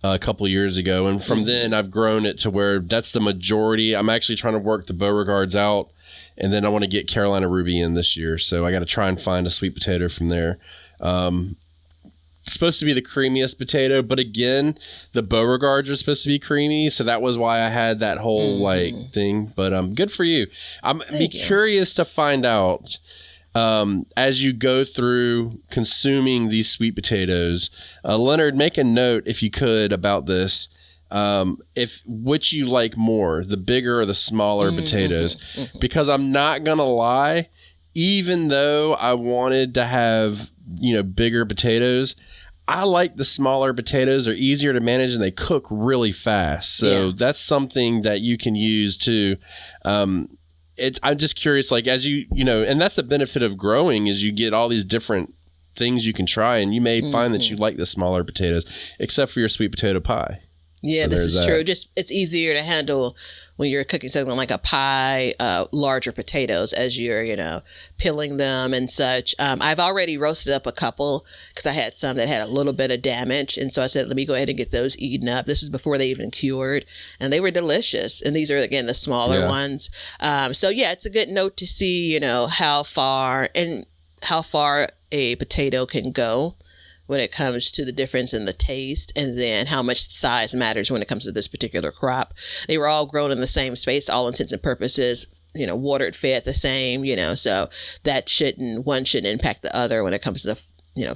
a couple of years ago. And from then I've grown it to where that's the majority. I'm actually trying to work the Beauregards out. And then I want to get Carolina Ruby in this year. So I got to try and find a sweet potato from there. It's supposed to be the creamiest potato, but again, the Beauregards are supposed to be creamy. So that was why I had that whole thing. But good for you. I'm curious to find out, as you go through consuming these sweet potatoes, Leonard, make a note if you could about this. If which you like more, the bigger or the smaller potatoes, because I'm not gonna lie, even though I wanted to have, bigger potatoes, I like the smaller potatoes. They're easier to manage and they cook really fast. So that's something that you can use too. I'm just curious, like, as and that's the benefit of growing is you get all these different things you can try, and you may find that you like the smaller potatoes, except for your sweet potato pie. Yeah, So this there's is that. true. Just it's easier to handle when you're cooking something like a pie, larger potatoes as you're, peeling them and such. I've already roasted up a couple because I had some that had a little bit of damage. And so I said, let me go ahead and get those eaten up. This is before they even cured. And they were delicious. And these are, again, the smaller ones. So, yeah, it's a good note to see, how far a potato can go when it comes to the difference in the taste, and then how much size matters when it comes to this particular crop. They were all grown in the same space, all intents and purposes, watered, fed the same, so that one shouldn't impact the other when it comes to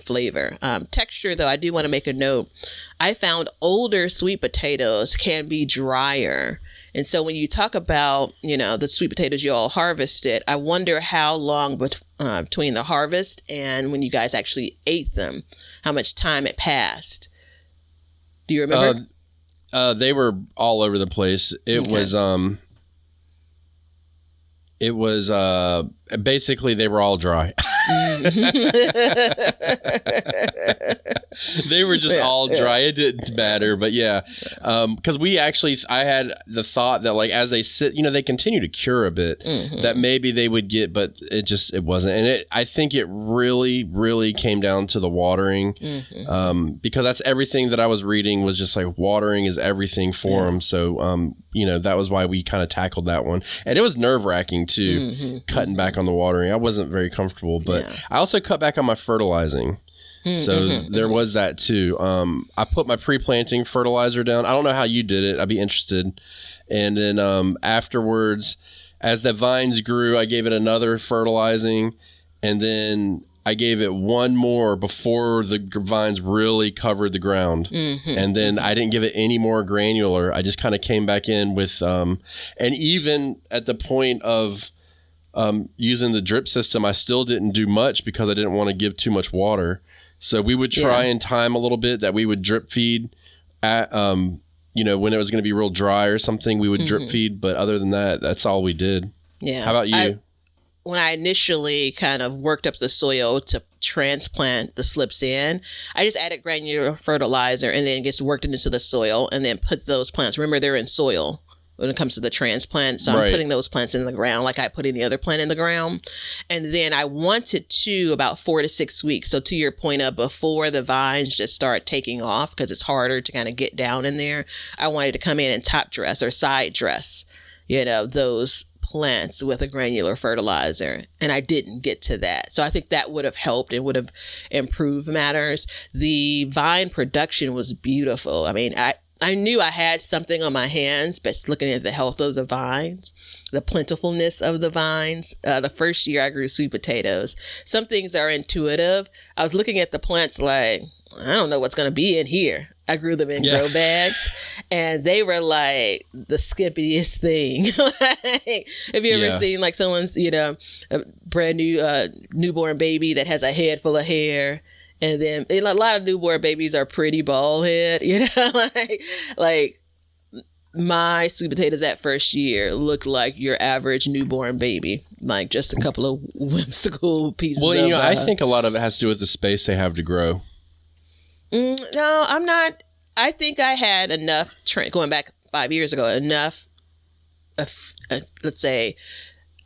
flavor. Texture, though, I do want to make a note. I found older sweet potatoes can be drier. And so when you talk about, the sweet potatoes you all harvested, I wonder how long between the harvest and when you guys actually ate them, how much time it passed. Do you remember? They were all over the place. It was basically they were all dry. They were just all dry. It didn't matter, but yeah, because I had the thought that like as they sit, they continue to cure a bit, that maybe they would get, but it wasn't. And I think it really, really came down to the watering, because that's everything that I was reading was just like watering is everything for them. So, that was why we kind of tackled that one. And it was nerve wracking too, cutting back on the watering. I wasn't very comfortable, but I also cut back on my fertilizing. So there was that too. I put my pre-planting fertilizer down. I don't know how you did it. I'd be interested. And then afterwards, as the vines grew, I gave it another fertilizing, and then I gave it one more before the vines really covered the ground. And then I didn't give it any more granular. I just kind of came back in with, and even at the point of using the drip system, I still didn't do much because I didn't want to give too much water. So we would try and time a little bit that we would drip feed at, when it was going to be real dry or something, we would drip feed. But other than that, that's all we did. Yeah. How about you? When I initially kind of worked up the soil to transplant the slips in, I just added granular fertilizer and then it gets worked into the soil and then put those plants. Remember, they're in soil when it comes to the transplant. So I'm putting those plants in the ground like I put any other plant in the ground. And then I wanted to about 4 to 6 weeks. So to your point of before the vines just start taking off, because it's harder to kind of get down in there, I wanted to come in and top dress or side dress, those plants with a granular fertilizer. And I didn't get to that. So I think that would have helped. It would have improved matters. The vine production was beautiful. I mean, I knew I had something on my hands, but looking at the health of the vines, the plentifulness of the vines. The first year I grew sweet potatoes. Some things are intuitive. I was looking at the plants like, I don't know what's going to be in here. I grew them in grow bags, and they were like the skimpiest thing. Have you ever seen like someone's, a brand new newborn baby that has a head full of hair? And then a lot of newborn babies are pretty bald head, like my sweet potatoes that first year looked like your average newborn baby, like just a couple of whimsical pieces. Well, I think a lot of it has to do with the space they have to grow. No, I'm not. I think I had enough, going back 5 years ago, enough, let's say,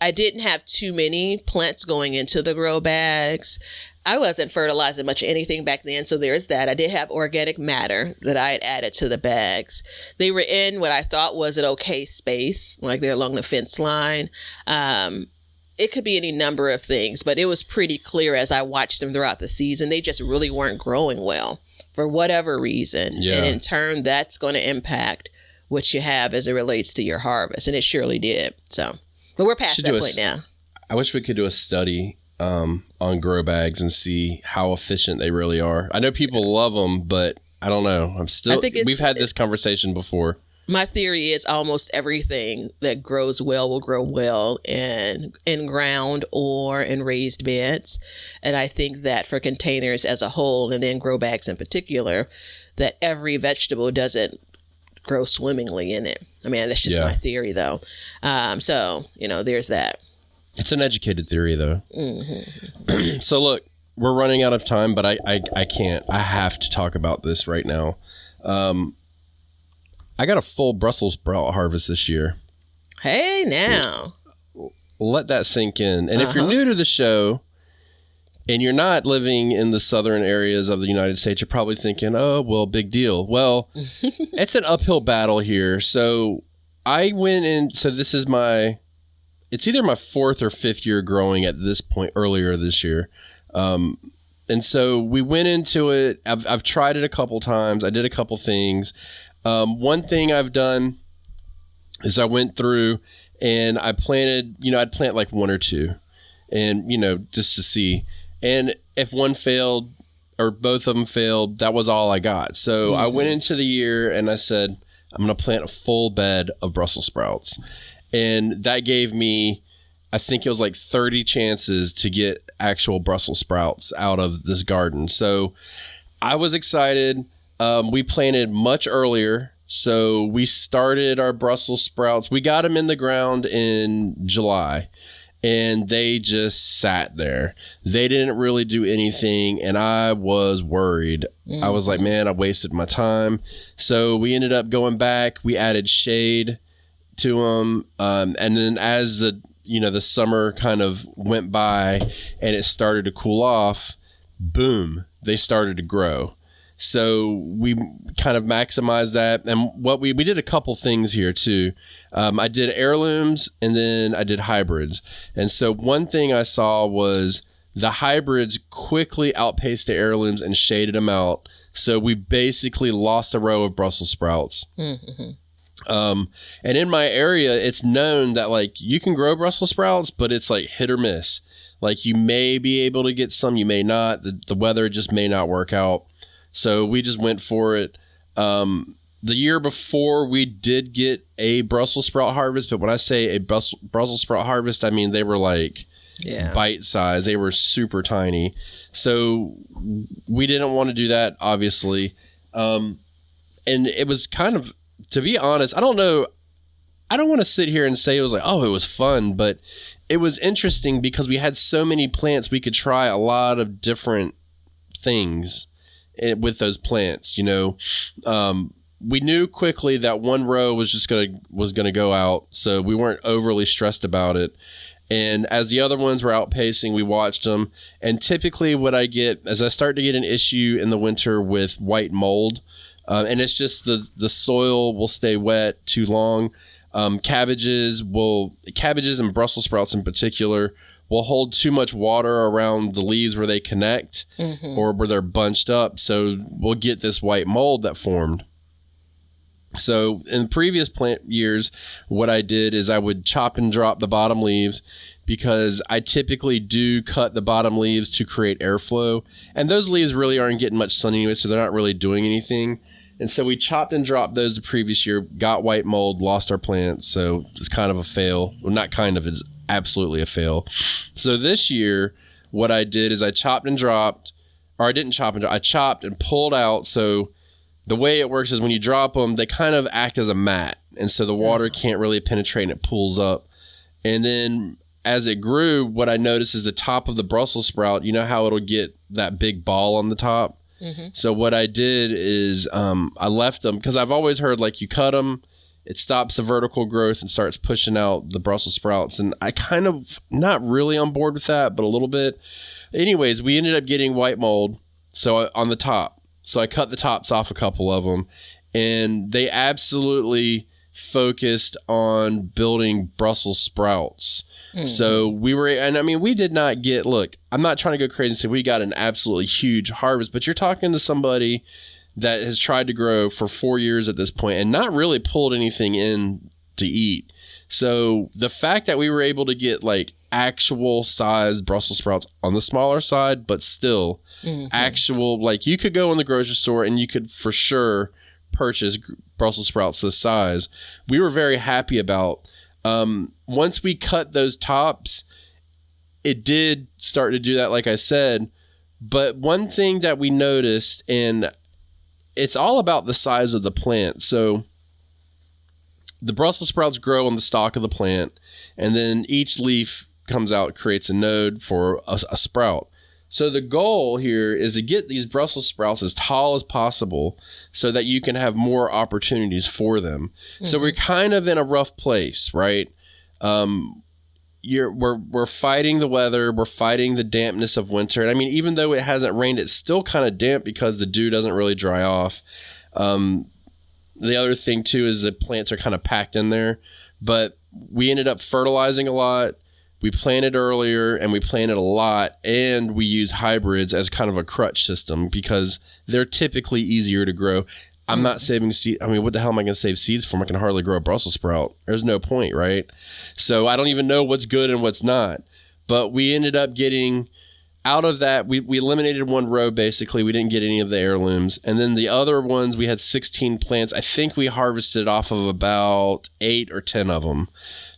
I didn't have too many plants going into the grow bags. I wasn't fertilizing much of anything back then, so there's that. I did have organic matter that I had added to the bags. They were in what I thought was an okay space, like they're along the fence line. It could be any number of things, but it was pretty clear as I watched them throughout the season, they just really weren't growing well for whatever reason. Yeah. And in turn, that's going to impact what you have as it relates to your harvest, and it surely did. So, but we're past that point now. I wish we could do a study on grow bags and see how efficient they really are. I know people love them, but I don't know. We've had this conversation before. My theory is almost everything that grows well will grow well in ground or in raised beds. And I think that for containers as a whole, and then grow bags in particular, that every vegetable doesn't grow swimmingly in it. I mean, that's just my theory, though. So, there's that. It's an educated theory, though. Mm-hmm. So, look, we're running out of time, but I can't. I have to talk about this right now. I got a full Brussels sprout harvest this year. Hey, now. Let that sink in. And if you're new to the show and you're not living in the southern areas of the United States, you're probably thinking, oh, well, big deal. Well, it's an uphill battle here. So I went in. So this is it's either my 4th or 5th year growing at this point earlier this year. And so we went into it. I've tried it a couple times. I did a couple things. One thing I've done is I went through and I planted, I'd plant like 1 or 2 and, just to see. And if one failed or both of them failed, that was all I got. So I went into the year and I said, I'm going to plant a full bed of Brussels sprouts. And that gave me, I think it was like 30 chances to get actual Brussels sprouts out of this garden. So I was excited. We planted much earlier. So we started our Brussels sprouts. We got them in the ground in July and they just sat there. They didn't really do anything. And I was worried. I was like, man, I wasted my time. So we ended up going back. We added shade to them. And then as the summer kind of went by and it started to cool off, boom, they started to grow. So we kind of maximized that. And what we did a couple things here too. I did heirlooms and then I did hybrids. And so one thing I saw was the hybrids quickly outpaced the heirlooms and shaded them out. So we basically lost a row of Brussels sprouts. Mm-hmm. And in my area, it's known that like you can grow Brussels sprouts, but it's like hit or miss. Like you may be able to get some, you may not. The weather just may not work out. So we just went for it. The year before we did get a Brussels sprout harvest, but when I say a Brussels sprout harvest, I mean they were like bite size. They were super tiny. So we didn't want to do that, obviously. And it was kind of, to be honest, I don't know. I don't want to sit here and say it was like, oh, it was fun, but it was interesting because we had so many plants. We could try a lot of different things with those plants. We knew quickly that one row was going to go out. So we weren't overly stressed about it. And as the other ones were outpacing, we watched them. And typically what I get as I start to get an issue in the winter with white mold, and it's just the soil will stay wet too long. Cabbages and Brussels sprouts in particular will hold too much water around the leaves where they connect or where they're bunched up. So we'll get this white mold that formed. So in previous plant years, what I did is I would chop and drop the bottom leaves because I typically do cut the bottom leaves to create airflow. And those leaves really aren't getting much sun anyway, so they're not really doing anything. And so we chopped and dropped those the previous year, got white mold, lost our plants. So it's kind of a fail. Well, not kind of, it's absolutely a fail. So this year, what I did is I chopped and dropped, or I didn't chop and drop, I chopped and pulled out. So the way it works is when you drop them, they kind of act as a mat. And so the water can't really penetrate and it pulls up. And then as it grew, what I noticed is the top of the Brussels sprout, you know how it'll get that big ball on the top? Mm-hmm. So what I did is I left them because I've always heard like you cut them, it stops the vertical growth and starts pushing out the Brussels sprouts. And I kind of not really on board with that, but a little bit. Anyways, we ended up getting white mold on the top. So I cut the tops off a couple of them and they absolutely focused on building Brussels sprouts. Mm-hmm. So we did not get, look, I'm not trying to go crazy and say we got an absolutely huge harvest, but you're talking to somebody that has tried to grow for 4 years at this point and not really pulled anything in to eat. So the fact that we were able to get like actual sized Brussels sprouts on the smaller side, but still actual, like you could go in the grocery store and you could for sure purchase Brussels sprouts this size. We were very happy about. Once we cut those tops, it did start to do that, like I said. But one thing that we noticed, and it's all about the size of the plant. So the Brussels sprouts grow on the stalk of the plant, and then each leaf comes out, creates a node for a sprout. So the goal here is to get these Brussels sprouts as tall as possible so that you can have more opportunities for them. Mm-hmm. So we're kind of in a rough place, right? We're fighting the weather. We're fighting the dampness of winter. And I mean, even though it hasn't rained, it's still kind of damp because the dew doesn't really dry off. The other thing too is that plants are kind of packed in there, but we ended up fertilizing a lot. We planted earlier and we planted a lot, and we use hybrids as kind of a crutch system because they're typically easier to grow. I'm not saving seed. I mean, what the hell am I going to save seeds from? I can hardly grow a Brussels sprout. There's no point, right? So I don't even know what's good and what's not. But we ended up getting out of that. We eliminated one row, basically. We didn't get any of the heirlooms. And then the other ones, we had 16 plants. I think we harvested off of about 8 or 10 of them.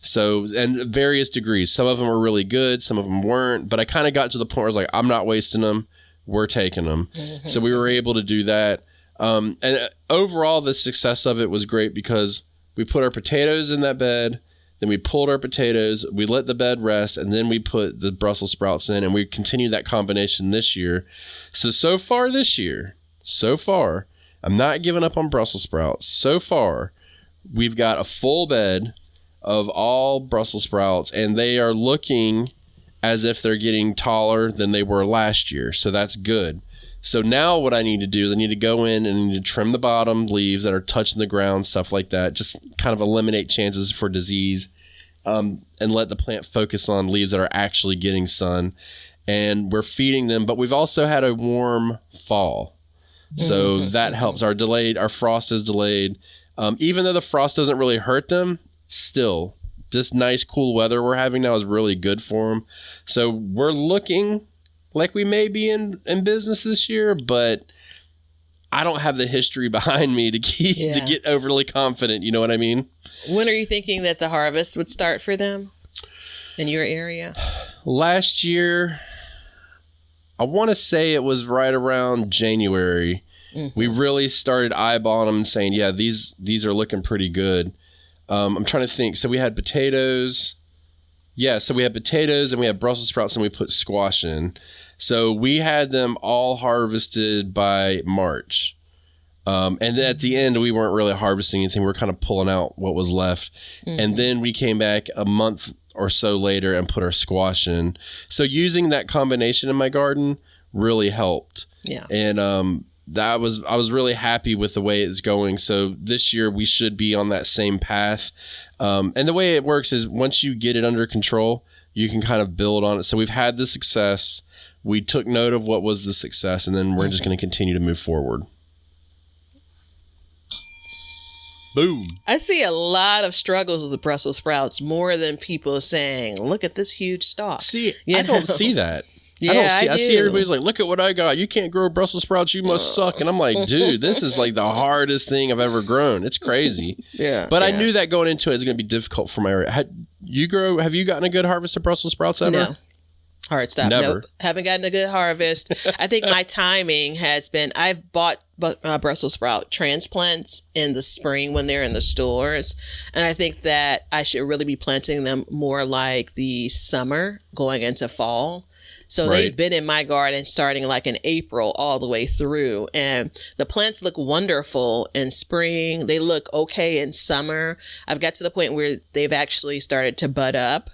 So, and various degrees. Some of them were really good. Some of them weren't. But I kind of got to the point where I was like, I'm not wasting them. We're taking them. So we were able to do that. And overall, the success of it was great because we put our potatoes in that bed. Then we pulled our potatoes. We let the bed rest. And then we put the Brussels sprouts in. And we continued that combination this year. So far this year, I'm not giving up on Brussels sprouts. So far, we've got a full bed of all Brussels sprouts, and they are looking as if they're getting taller than they were last year. So that's good. So now what I need to do is I need to go in and I need to trim the bottom leaves that are touching the ground, stuff like that. Just kind of eliminate chances for disease, and let the plant focus on leaves that are actually getting sun. And we're feeding them, but we've also had a warm fall. So that helps. Our frost is delayed. Even though the frost doesn't really hurt them, still, this nice cool weather we're having now is really good for them. So we're looking like we may be in business this year, but I don't have the history behind me to get overly confident. You know what I mean? When are you thinking that the harvest would start for them in your area? Last year, I want to say it was right around January. We really started eyeballing them and saying, yeah, these are looking pretty good. I'm trying to think. So we had potatoes. Yeah, so we had potatoes and we had Brussels sprouts and we put squash in. So we had them all harvested by March. And then at the end, we weren't really harvesting anything. We were kind of pulling out what was left. And then we came back a month or so later and put our squash in. So using that combination in my garden really helped. Yeah. And I was really happy with the way it's going. So this year we should be on that same path. And the way it works is once you get it under control, you can kind of build on it. So we've had the success. We took note of what was the success, and then we're just going to continue to move forward. Boom. I see a lot of struggles with the Brussels sprouts, more than people saying, look at this huge stalk. See, I don't see that. Yeah, I see everybody's like, look at what I got. You can't grow Brussels sprouts. You must suck. And I'm like, dude, this is like the hardest thing I've ever grown. It's crazy. But I knew that going into it is going to be difficult for my area. Have you gotten a good harvest of Brussels sprouts ever? No. Hard stop. Never. Nope. Haven't gotten a good harvest. I think my timing has been, I've bought Brussels sprout transplants in the spring when they're in the stores. And I think that I should really be planting them more like the summer going into fall. So they've been in my garden starting like in April all the way through. And the plants look wonderful in spring. They look okay in summer. I've got to the point where they've actually started to bud up,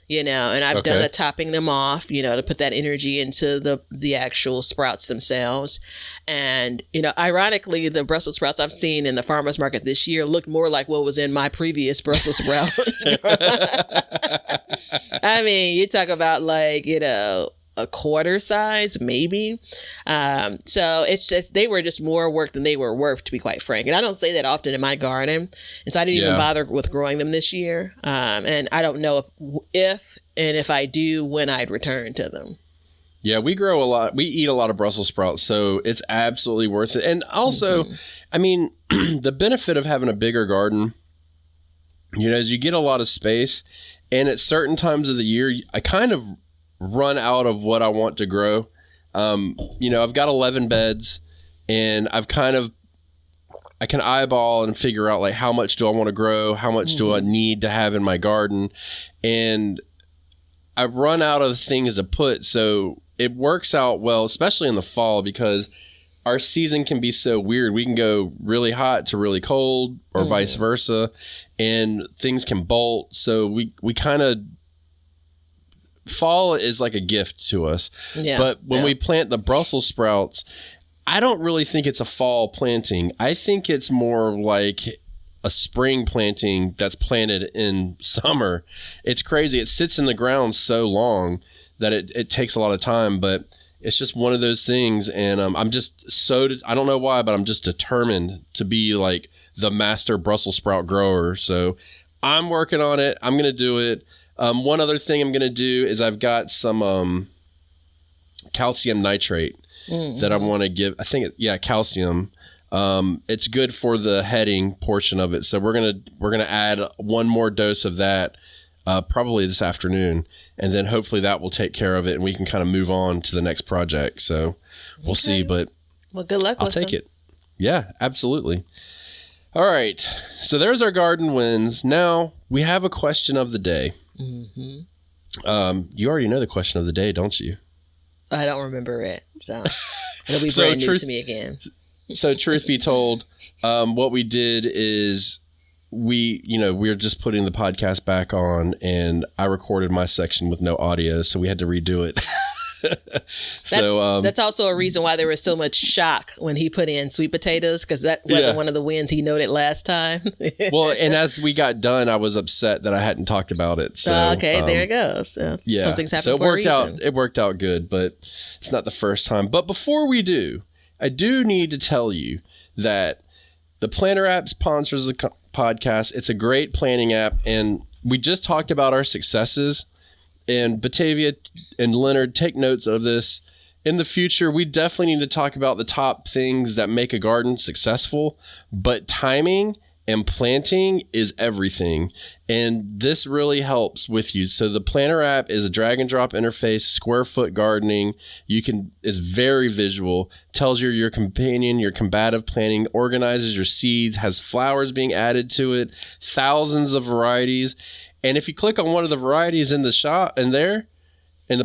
and I've done the topping them off, to put that energy into the actual sprouts themselves. And, ironically, the Brussels sprouts I've seen in the farmer's market this year look more like what was in my previous Brussels sprout. I mean, you talk about like, a quarter size, maybe. So it's just, they were just more work than they were worth, to be quite frank. And I don't say that often in my garden. And so I didn't even bother with growing them this year. And I don't know if I do, when I'd return to them. Yeah, we grow a lot. We eat a lot of Brussels sprouts, so it's absolutely worth it. And also, I mean, the benefit of having a bigger garden, is you get a lot of space. And at certain times of the year, I kind of run out of what I want to grow. I've got 11 beds, and I can eyeball and figure out like how much do I want to grow, how much do I need to have in my garden, and I run out of things to put. So it works out well, especially in the fall, because our season can be so weird. We can go really hot to really cold or vice versa, and things can bolt. So we kind of, fall is like a gift to us. Yeah, but when we plant the Brussels sprouts, I don't really think it's a fall planting. I think it's more like a spring planting that's planted in summer. It's crazy. It sits in the ground so long that it takes a lot of time, but it's just one of those things. And I'm just I don't know why, but I'm just determined to be like the master Brussels sprout grower. So I'm working on it. I'm going to do it. One other thing I'm going to do is I've got some calcium nitrate that I want to give. I think, calcium. It's good for the heading portion of it. So we're gonna add one more dose of that probably this afternoon, and then hopefully that will take care of it, and we can kind of move on to the next project. So we'll see. But good luck. I'll take it. Yeah, absolutely. All right. So there's our garden wins. Now we have a question of the day. Mm-hmm. You already know the question of the day, don't you? I don't remember it, so it'll be brand new to me again. So truth be told, what we did is we're just putting the podcast back on, and I recorded my section with no audio, so we had to redo it. That's also a reason why there was so much shock when he put in sweet potatoes, because that wasn't one of the wins he noted last time. Well, and as we got done, I was upset that I hadn't talked about it. So there it goes. Something's happened for a reason. It worked out good, but it's not the first time. But before we do, I do need to tell you that the Planner app sponsors the podcast. It's a great planning app, and we just talked about our successes. And Batavia and Leonard, take notes of this. In the future, we definitely need to talk about the top things that make a garden successful, but timing and planting is everything. And this really helps with you. So the Planner app is a drag and drop interface, square foot gardening. It's very visual, tells you your companion, your combative planting, organizes your seeds, has flowers being added to it, thousands of varieties. And if you click on one of the varieties in the shop in the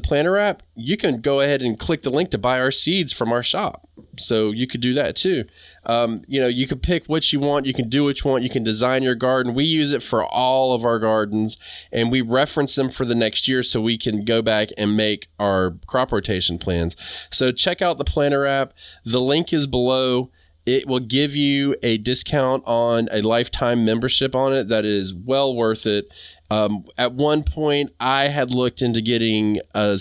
Planner app, you can go ahead and click the link to buy our seeds from our shop. So you could do that too. You can pick what you want. You can do what you want. You can design your garden. We use it for all of our gardens, and we reference them for the next year so we can go back and make our crop rotation plans. So check out the Planner app. The link is below. It will give you a discount on a lifetime membership on it that is well worth it. At one point, I had looked into getting a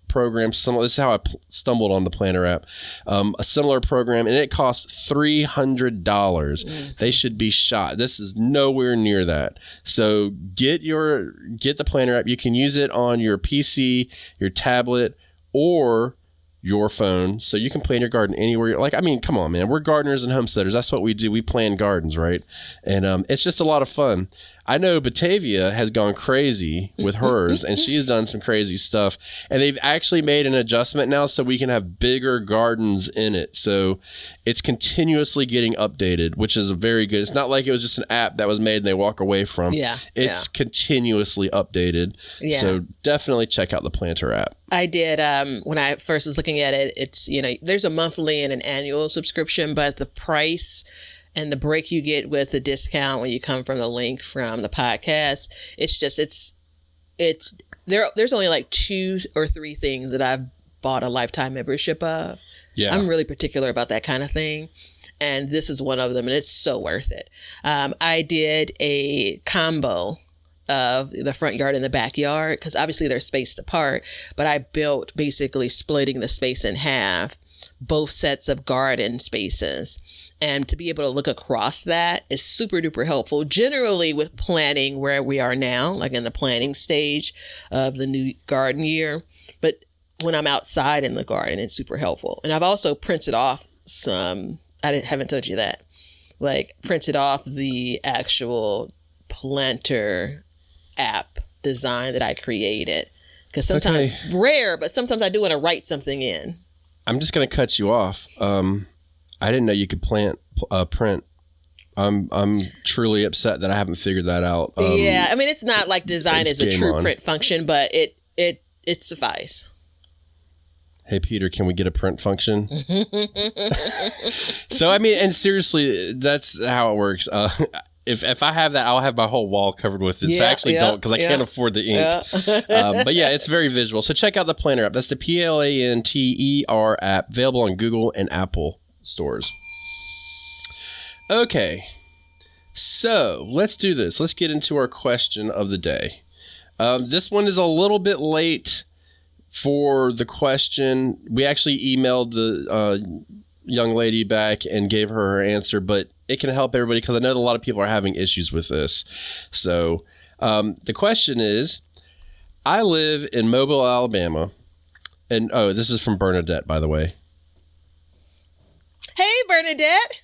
program. This is how I stumbled on the Planner app. A similar program, and it costs $300. Mm-hmm. They should be shot. This is nowhere near that. So get the Planner app. You can use it on your PC, your tablet, or your phone, so you can plan your garden anywhere. Come on, man. We're gardeners and homesteaders. That's what we do. We plan gardens, right? And it's just a lot of fun. I know Batavia has gone crazy with hers, and she's done some crazy stuff. And they've actually made an adjustment now so we can have bigger gardens in it. So it's continuously getting updated, which is very good. It's not like it was just an app that was made and they walk away from. It's continuously updated. Yeah. So definitely check out the Planter app. I did when I first was looking at it. It's there's a monthly and an annual subscription, but the price and the break you get with the discount when you come from the link from the podcast, there's only like 2 or 3 things that I've bought a lifetime membership of. Yeah, I'm really particular about that kind of thing, and this is one of them, and it's so worth it. I did a combo of the front yard and the backyard, because obviously they're spaced apart, but I built basically splitting the space in half, both sets of garden spaces. And to be able to look across that is super duper helpful, generally with planning where we are now, like in the planning stage of the new garden year. But when I'm outside in the garden, it's super helpful. And I've also printed off haven't told you that, printed off the actual planter app design that I created. Because sometimes, rare, but sometimes I do want to write something in. I'm just going to cut you off. I didn't know you could print. I'm truly upset that I haven't figured that out. It's not like design as a true print function, but it suffice. Hey, Peter, can we get a print function? So, I mean, and seriously, that's how it works. If I have that, I'll have my whole wall covered with it. So I actually don't, because I can't afford the ink. But yeah, it's very visual. So check out the Planter app. That's the Planter app, available on Google and Apple stores. Okay, so let's do this. Let's get into our question of the day. This one is a little bit late for the question. We actually emailed the young lady back and gave her her answer, but it can help everybody because I know that a lot of people are having issues with this. So the question is, I live in Mobile, Alabama, and this is from Bernadette, by the way. Hey, Bernadette.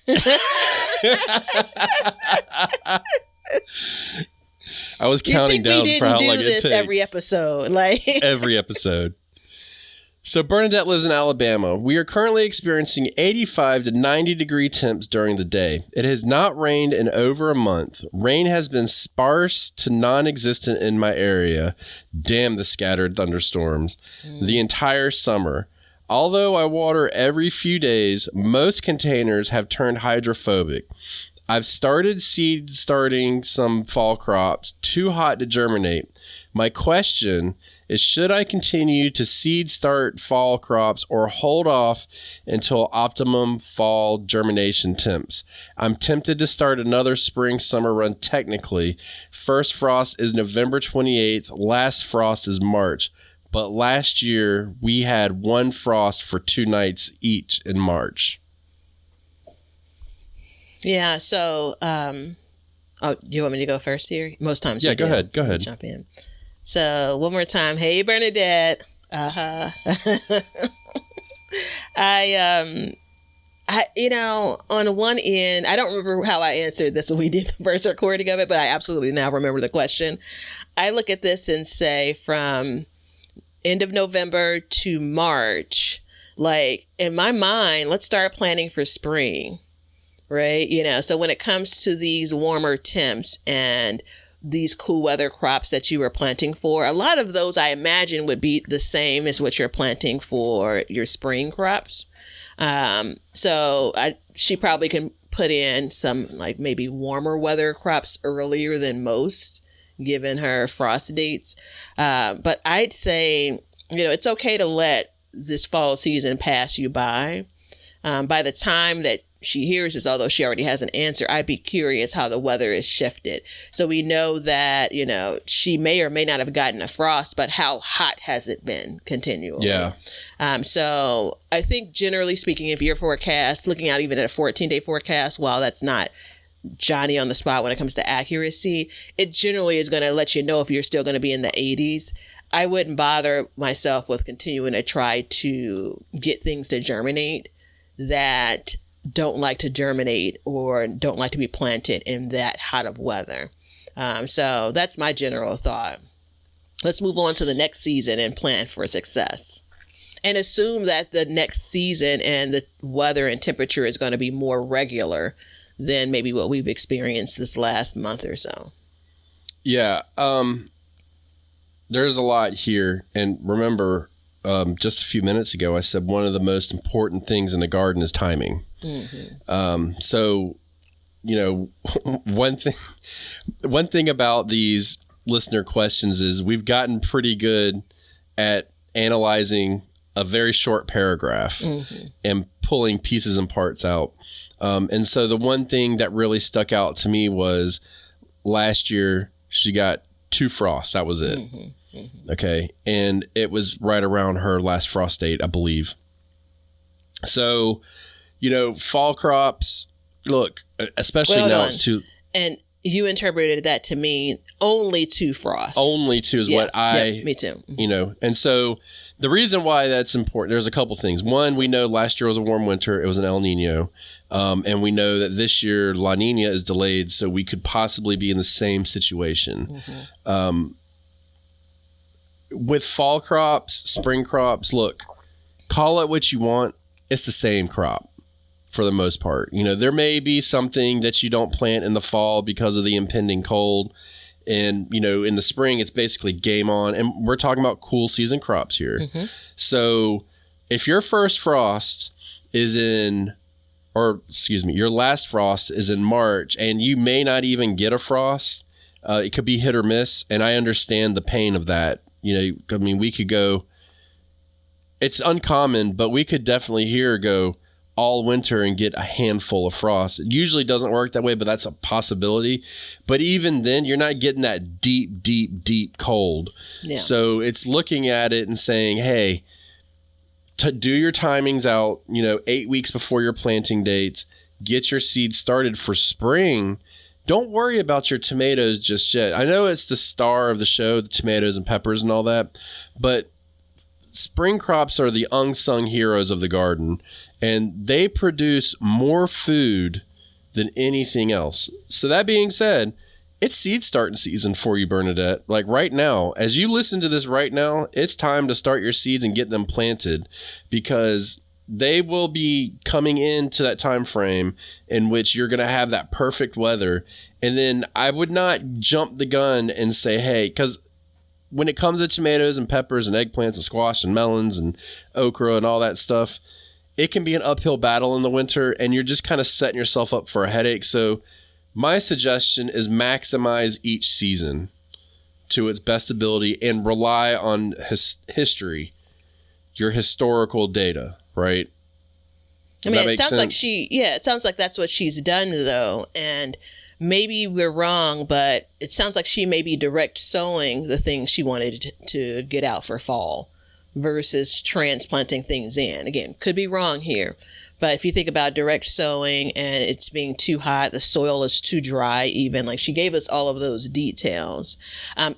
I was counting down for how long it takes. Every episode, every episode. So Bernadette lives in Alabama. We are currently experiencing 85 to 90 degree temps during the day. It has not rained in over a month. Rain has been sparse to non-existent in my area. Damn the scattered thunderstorms. The entire summer. Although I water every few days, most containers have turned hydrophobic. I've starting some fall crops, too hot to germinate. My question is, should I continue to seed start fall crops or hold off until optimum fall germination temps? I'm tempted to start another spring-summer run technically. First frost is November 28th. Last frost is March. But last year, we had one frost for 2 nights each in March. Yeah, so, do you want me to go first here? Most times go ahead. Jump in. So, one more time. Hey, Bernadette. I on one end, I don't remember how I answered this when we did the first recording of it, but I absolutely now remember the question. I look at this and say from end of November to March, in my mind, let's start planning for spring. Right. So when it comes to these warmer temps and these cool weather crops that you were planting for, a lot of those I imagine would be the same as what you're planting for your spring crops. So she probably can put in some maybe warmer weather crops earlier than most, given her frost dates. But I'd say, it's okay to let this fall season pass you by. By the time that she hears this, although she already has an answer, I'd be curious how the weather is shifted. So we know that, she may or may not have gotten a frost, but how hot has it been continually? Yeah. So I think generally speaking, if your forecast, looking out even at a 14-day forecast, while that's not Johnny on the spot when it comes to accuracy, it generally is going to let you know if you're still going to be in the 80s. I wouldn't bother myself with continuing to try to get things to germinate that don't like to germinate or don't like to be planted in that hot of weather. So that's my general thought. Let's move on to the next season and plan for success. And assume that the next season and the weather and temperature is going to be more regular than maybe what we've experienced this last month or so. Yeah. There's a lot here. And remember, just a few minutes ago, I said one of the most important things in the garden is timing. Mm-hmm. So, one thing about these listener questions is we've gotten pretty good at analyzing a very short paragraph and pulling pieces and parts out. And so the one thing that really stuck out to me was last year she got 2 frosts. That was it. Okay. And it was right around her last frost date, I believe. So, fall crops, look, especially now it's too. And you interpreted that to mean only 2 frosts. Only 2 is what me too. And so the reason why that's important, there's a couple things. One, we know last year was a warm winter. It was an El Nino. And we know that this year La Nina is delayed. So we could possibly be in the same situation. With fall crops, spring crops, look, call it what you want. It's the same crop for the most part. There may be something that you don't plant in the fall because of the impending cold. And, in the spring, it's basically game on. And we're talking about cool season crops here. So if your first frost is your last frost is in March, and you may not even get a frost, it could be hit or miss. And I understand the pain of that. I mean, we could go, it's uncommon, but we could definitely here go all winter and get a handful of frost. It usually doesn't work that way, but that's a possibility. But even then, you're not getting that deep, deep, deep cold. Yeah. So it's looking at it and saying, hey, to do your timings out, 8 weeks before your planting dates, get your seeds started for spring. Don't worry about your tomatoes just yet. I know it's the star of the show, the tomatoes and peppers and all that, but spring crops are the unsung heroes of the garden, and they produce more food than anything else. So that being said, it's seed starting season for you, Bernadette. Like right now, as you listen to this right now, it's time to start your seeds and get them planted, because they will be coming into that time frame in which you're going to have that perfect weather. And then I would not jump the gun and say, hey, because when it comes to tomatoes and peppers and eggplants and squash and melons and okra and all that stuff, it can be an uphill battle in the winter, and you're just kind of setting yourself up for a headache. So my suggestion is maximize each season to its best ability and rely on history, your historical data, right? I mean, it sounds like it sounds like that's what she's done, though. And maybe we're wrong, but it sounds like she may be direct sowing the things she wanted to get out for fall versus transplanting things in. Again, could be wrong here. But if you think about direct sowing and it's being too hot, the soil is too dry even, like she gave us all of those details.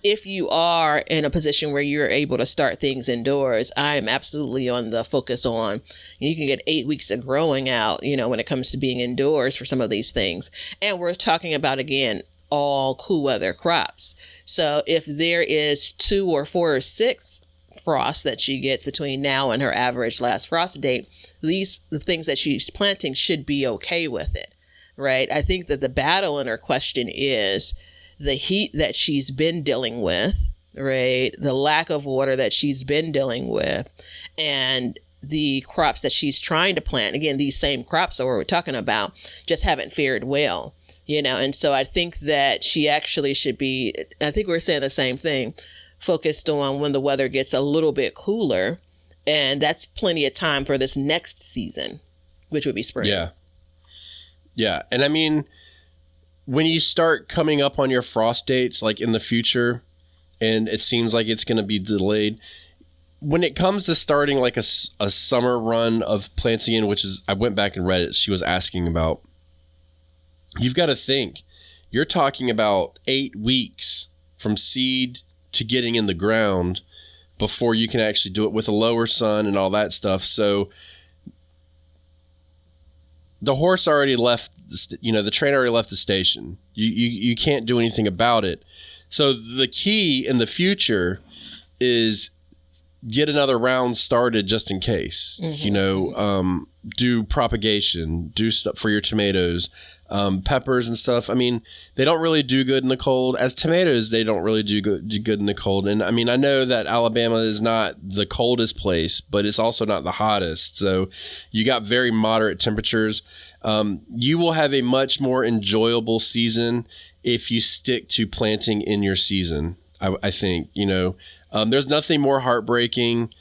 If you are in a position where you're able to start things indoors, I'm absolutely on the focus on, you can get 8 weeks of growing out, when it comes to being indoors for some of these things. And we're talking about, again, all cool weather crops. So if there is 2 or 4 or 6 frost that she gets between now and her average last frost date, the things that she's planting should be okay with it, right? I think that the battle in her question is the heat that she's been dealing with, right? The lack of water that she's been dealing with, and the crops that she's trying to plant. Again, these same crops that we're talking about just haven't fared well, and so I think that she actually should be, I think we're saying the same thing, focused on when the weather gets a little bit cooler, and that's plenty of time for this next season, which would be spring. Yeah. And I mean, when you start coming up on your frost dates, like in the future, and it seems like it's going to be delayed, when it comes to starting like a summer run of planting in, which is, I went back and read it, she was asking about, you've got to think, you're talking about 8 weeks from seed to getting in the ground before you can actually do it with a lower sun and all that stuff. So the horse already left, the train already left the station. You can't do anything about it. So the key in the future is get another round started just in case. Do propagation, do stuff for your tomatoes, peppers and stuff. I mean, they don't really do good in the cold. As tomatoes, they don't really do good in the cold. And I mean, I know that Alabama is not the coldest place, but it's also not the hottest. So you got very moderate temperatures. You will have a much more enjoyable season if you stick to planting in your season. I think, there's nothing more heartbreaking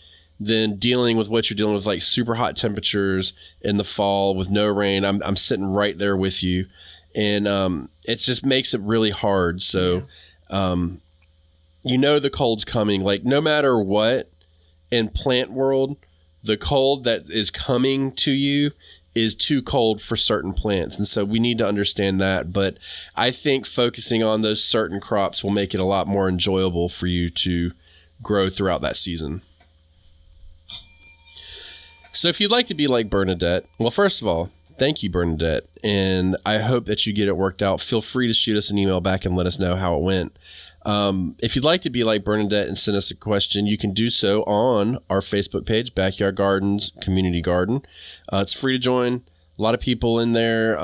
than dealing with what you're dealing with, like super hot temperatures in the fall with no rain. I'm sitting right there with you, and it just makes it really hard. So, the cold's coming. Like no matter what in plant world, the cold that is coming to you is too cold for certain plants, and so we need to understand that. But I think focusing on those certain crops will make it a lot more enjoyable for you to grow throughout that season. So if you'd like to be like Bernadette, well, first of all, thank you, Bernadette. And I hope that you get it worked out. Feel free to shoot us an email back and let us know how it went. If you'd like to be like Bernadette and send us a question, you can do so on our Facebook page, Backyard Gardens Community Garden. It's free to join. A lot of people in there.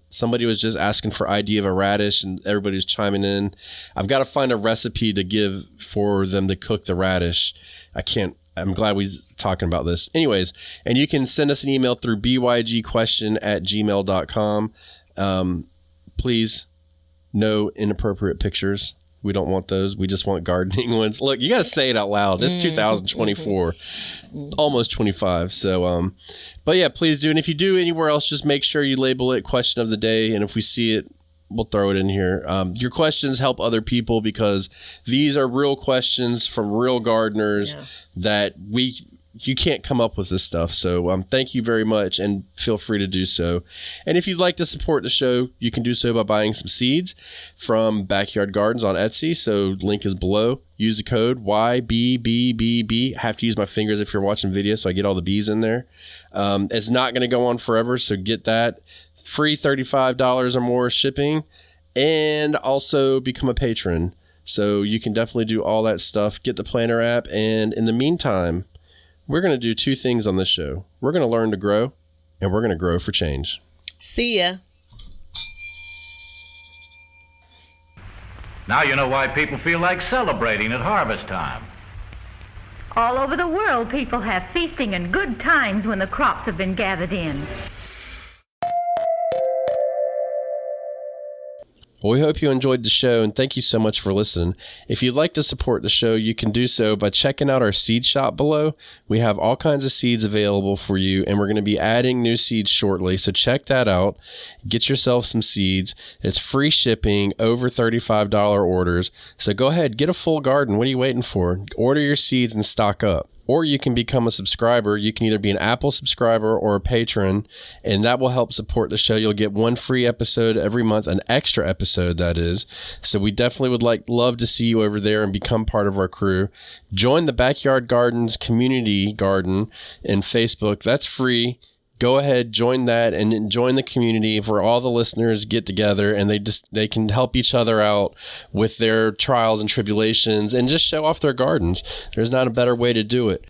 Somebody was just asking for idea of a radish, and everybody's chiming in. I've got to find a recipe to give for them to cook the radish. I can't I'm glad we're talking about this. Anyways, and you can send us an email through bygquestion@gmail.com. Please, no inappropriate pictures. We don't want those. We just want gardening ones. Look, you got to say it out loud. It's 2024, almost 25. So, but yeah, please do. And if you do anywhere else, just make sure you label it question of the day. And if we see it, we'll throw it in here. Your questions help other people because these are real questions from real gardeners that you can't come up with this stuff. So thank you very much and feel free to do so. And if you'd like to support the show, you can do so by buying some seeds from Backyard Gardens on Etsy. So link is below. Use the code YBBBB. I have to use my fingers if you're watching video so I get all the B's in there. It's not going to go on forever, so get that. Free $35 or more shipping, and also become a patron. So you can definitely do all that stuff. Get the planner app, and in the meantime, we're going to do two things on this show. We're going to learn to grow, and we're going to grow for change. See ya. Now you know why people feel like celebrating at harvest time. All over the world, people have feasting and good times when the crops have been gathered in. Well, we hope you enjoyed the show, and thank you so much for listening. If you'd like to support the show, you can do so by checking out our seed shop below. We have all kinds of seeds available for you, and we're going to be adding new seeds shortly, so check that out. Get yourself some seeds. It's free shipping, over $35 orders. So go ahead, get a full garden. What are you waiting for? Order your seeds and stock up. Or you can become a subscriber. You can either be an Apple subscriber or a patron, and that will help support the show. You'll get one free episode every month, an extra episode, that is. So we definitely would love to see you over there and become part of our crew. Join the Backyard Gardens community garden in Facebook. That's free. Go ahead, join that, and join the community where all the listeners get together and they can help each other out with their trials and tribulations and just show off their gardens. There's not a better way to do it.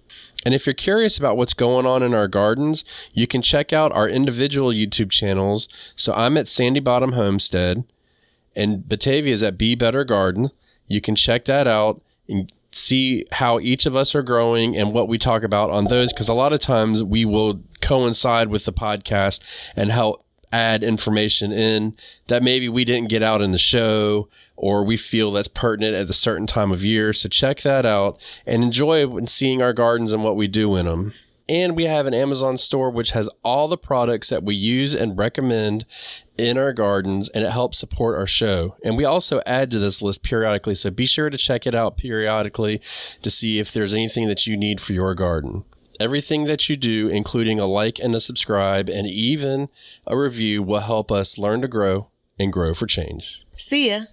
And if you're curious about what's going on in our gardens, you can check out our individual YouTube channels. So I'm at Sandy Bottom Homestead, and Batavia is at Be Better Garden. You can check that out and see how each of us are growing and what we talk about on those, because a lot of times we will coincide with the podcast and help add information in that maybe we didn't get out in the show or we feel that's pertinent at a certain time of year. So check that out and enjoy seeing our gardens and what we do in them. And we have an Amazon store which has all the products that we use and recommend in our gardens, and it helps support our show. And we also add to this list periodically, so be sure to check it out periodically to see if there's anything that you need for your garden. Everything that you do, including a like and a subscribe and even a review, will help us learn to grow and grow for change. See ya.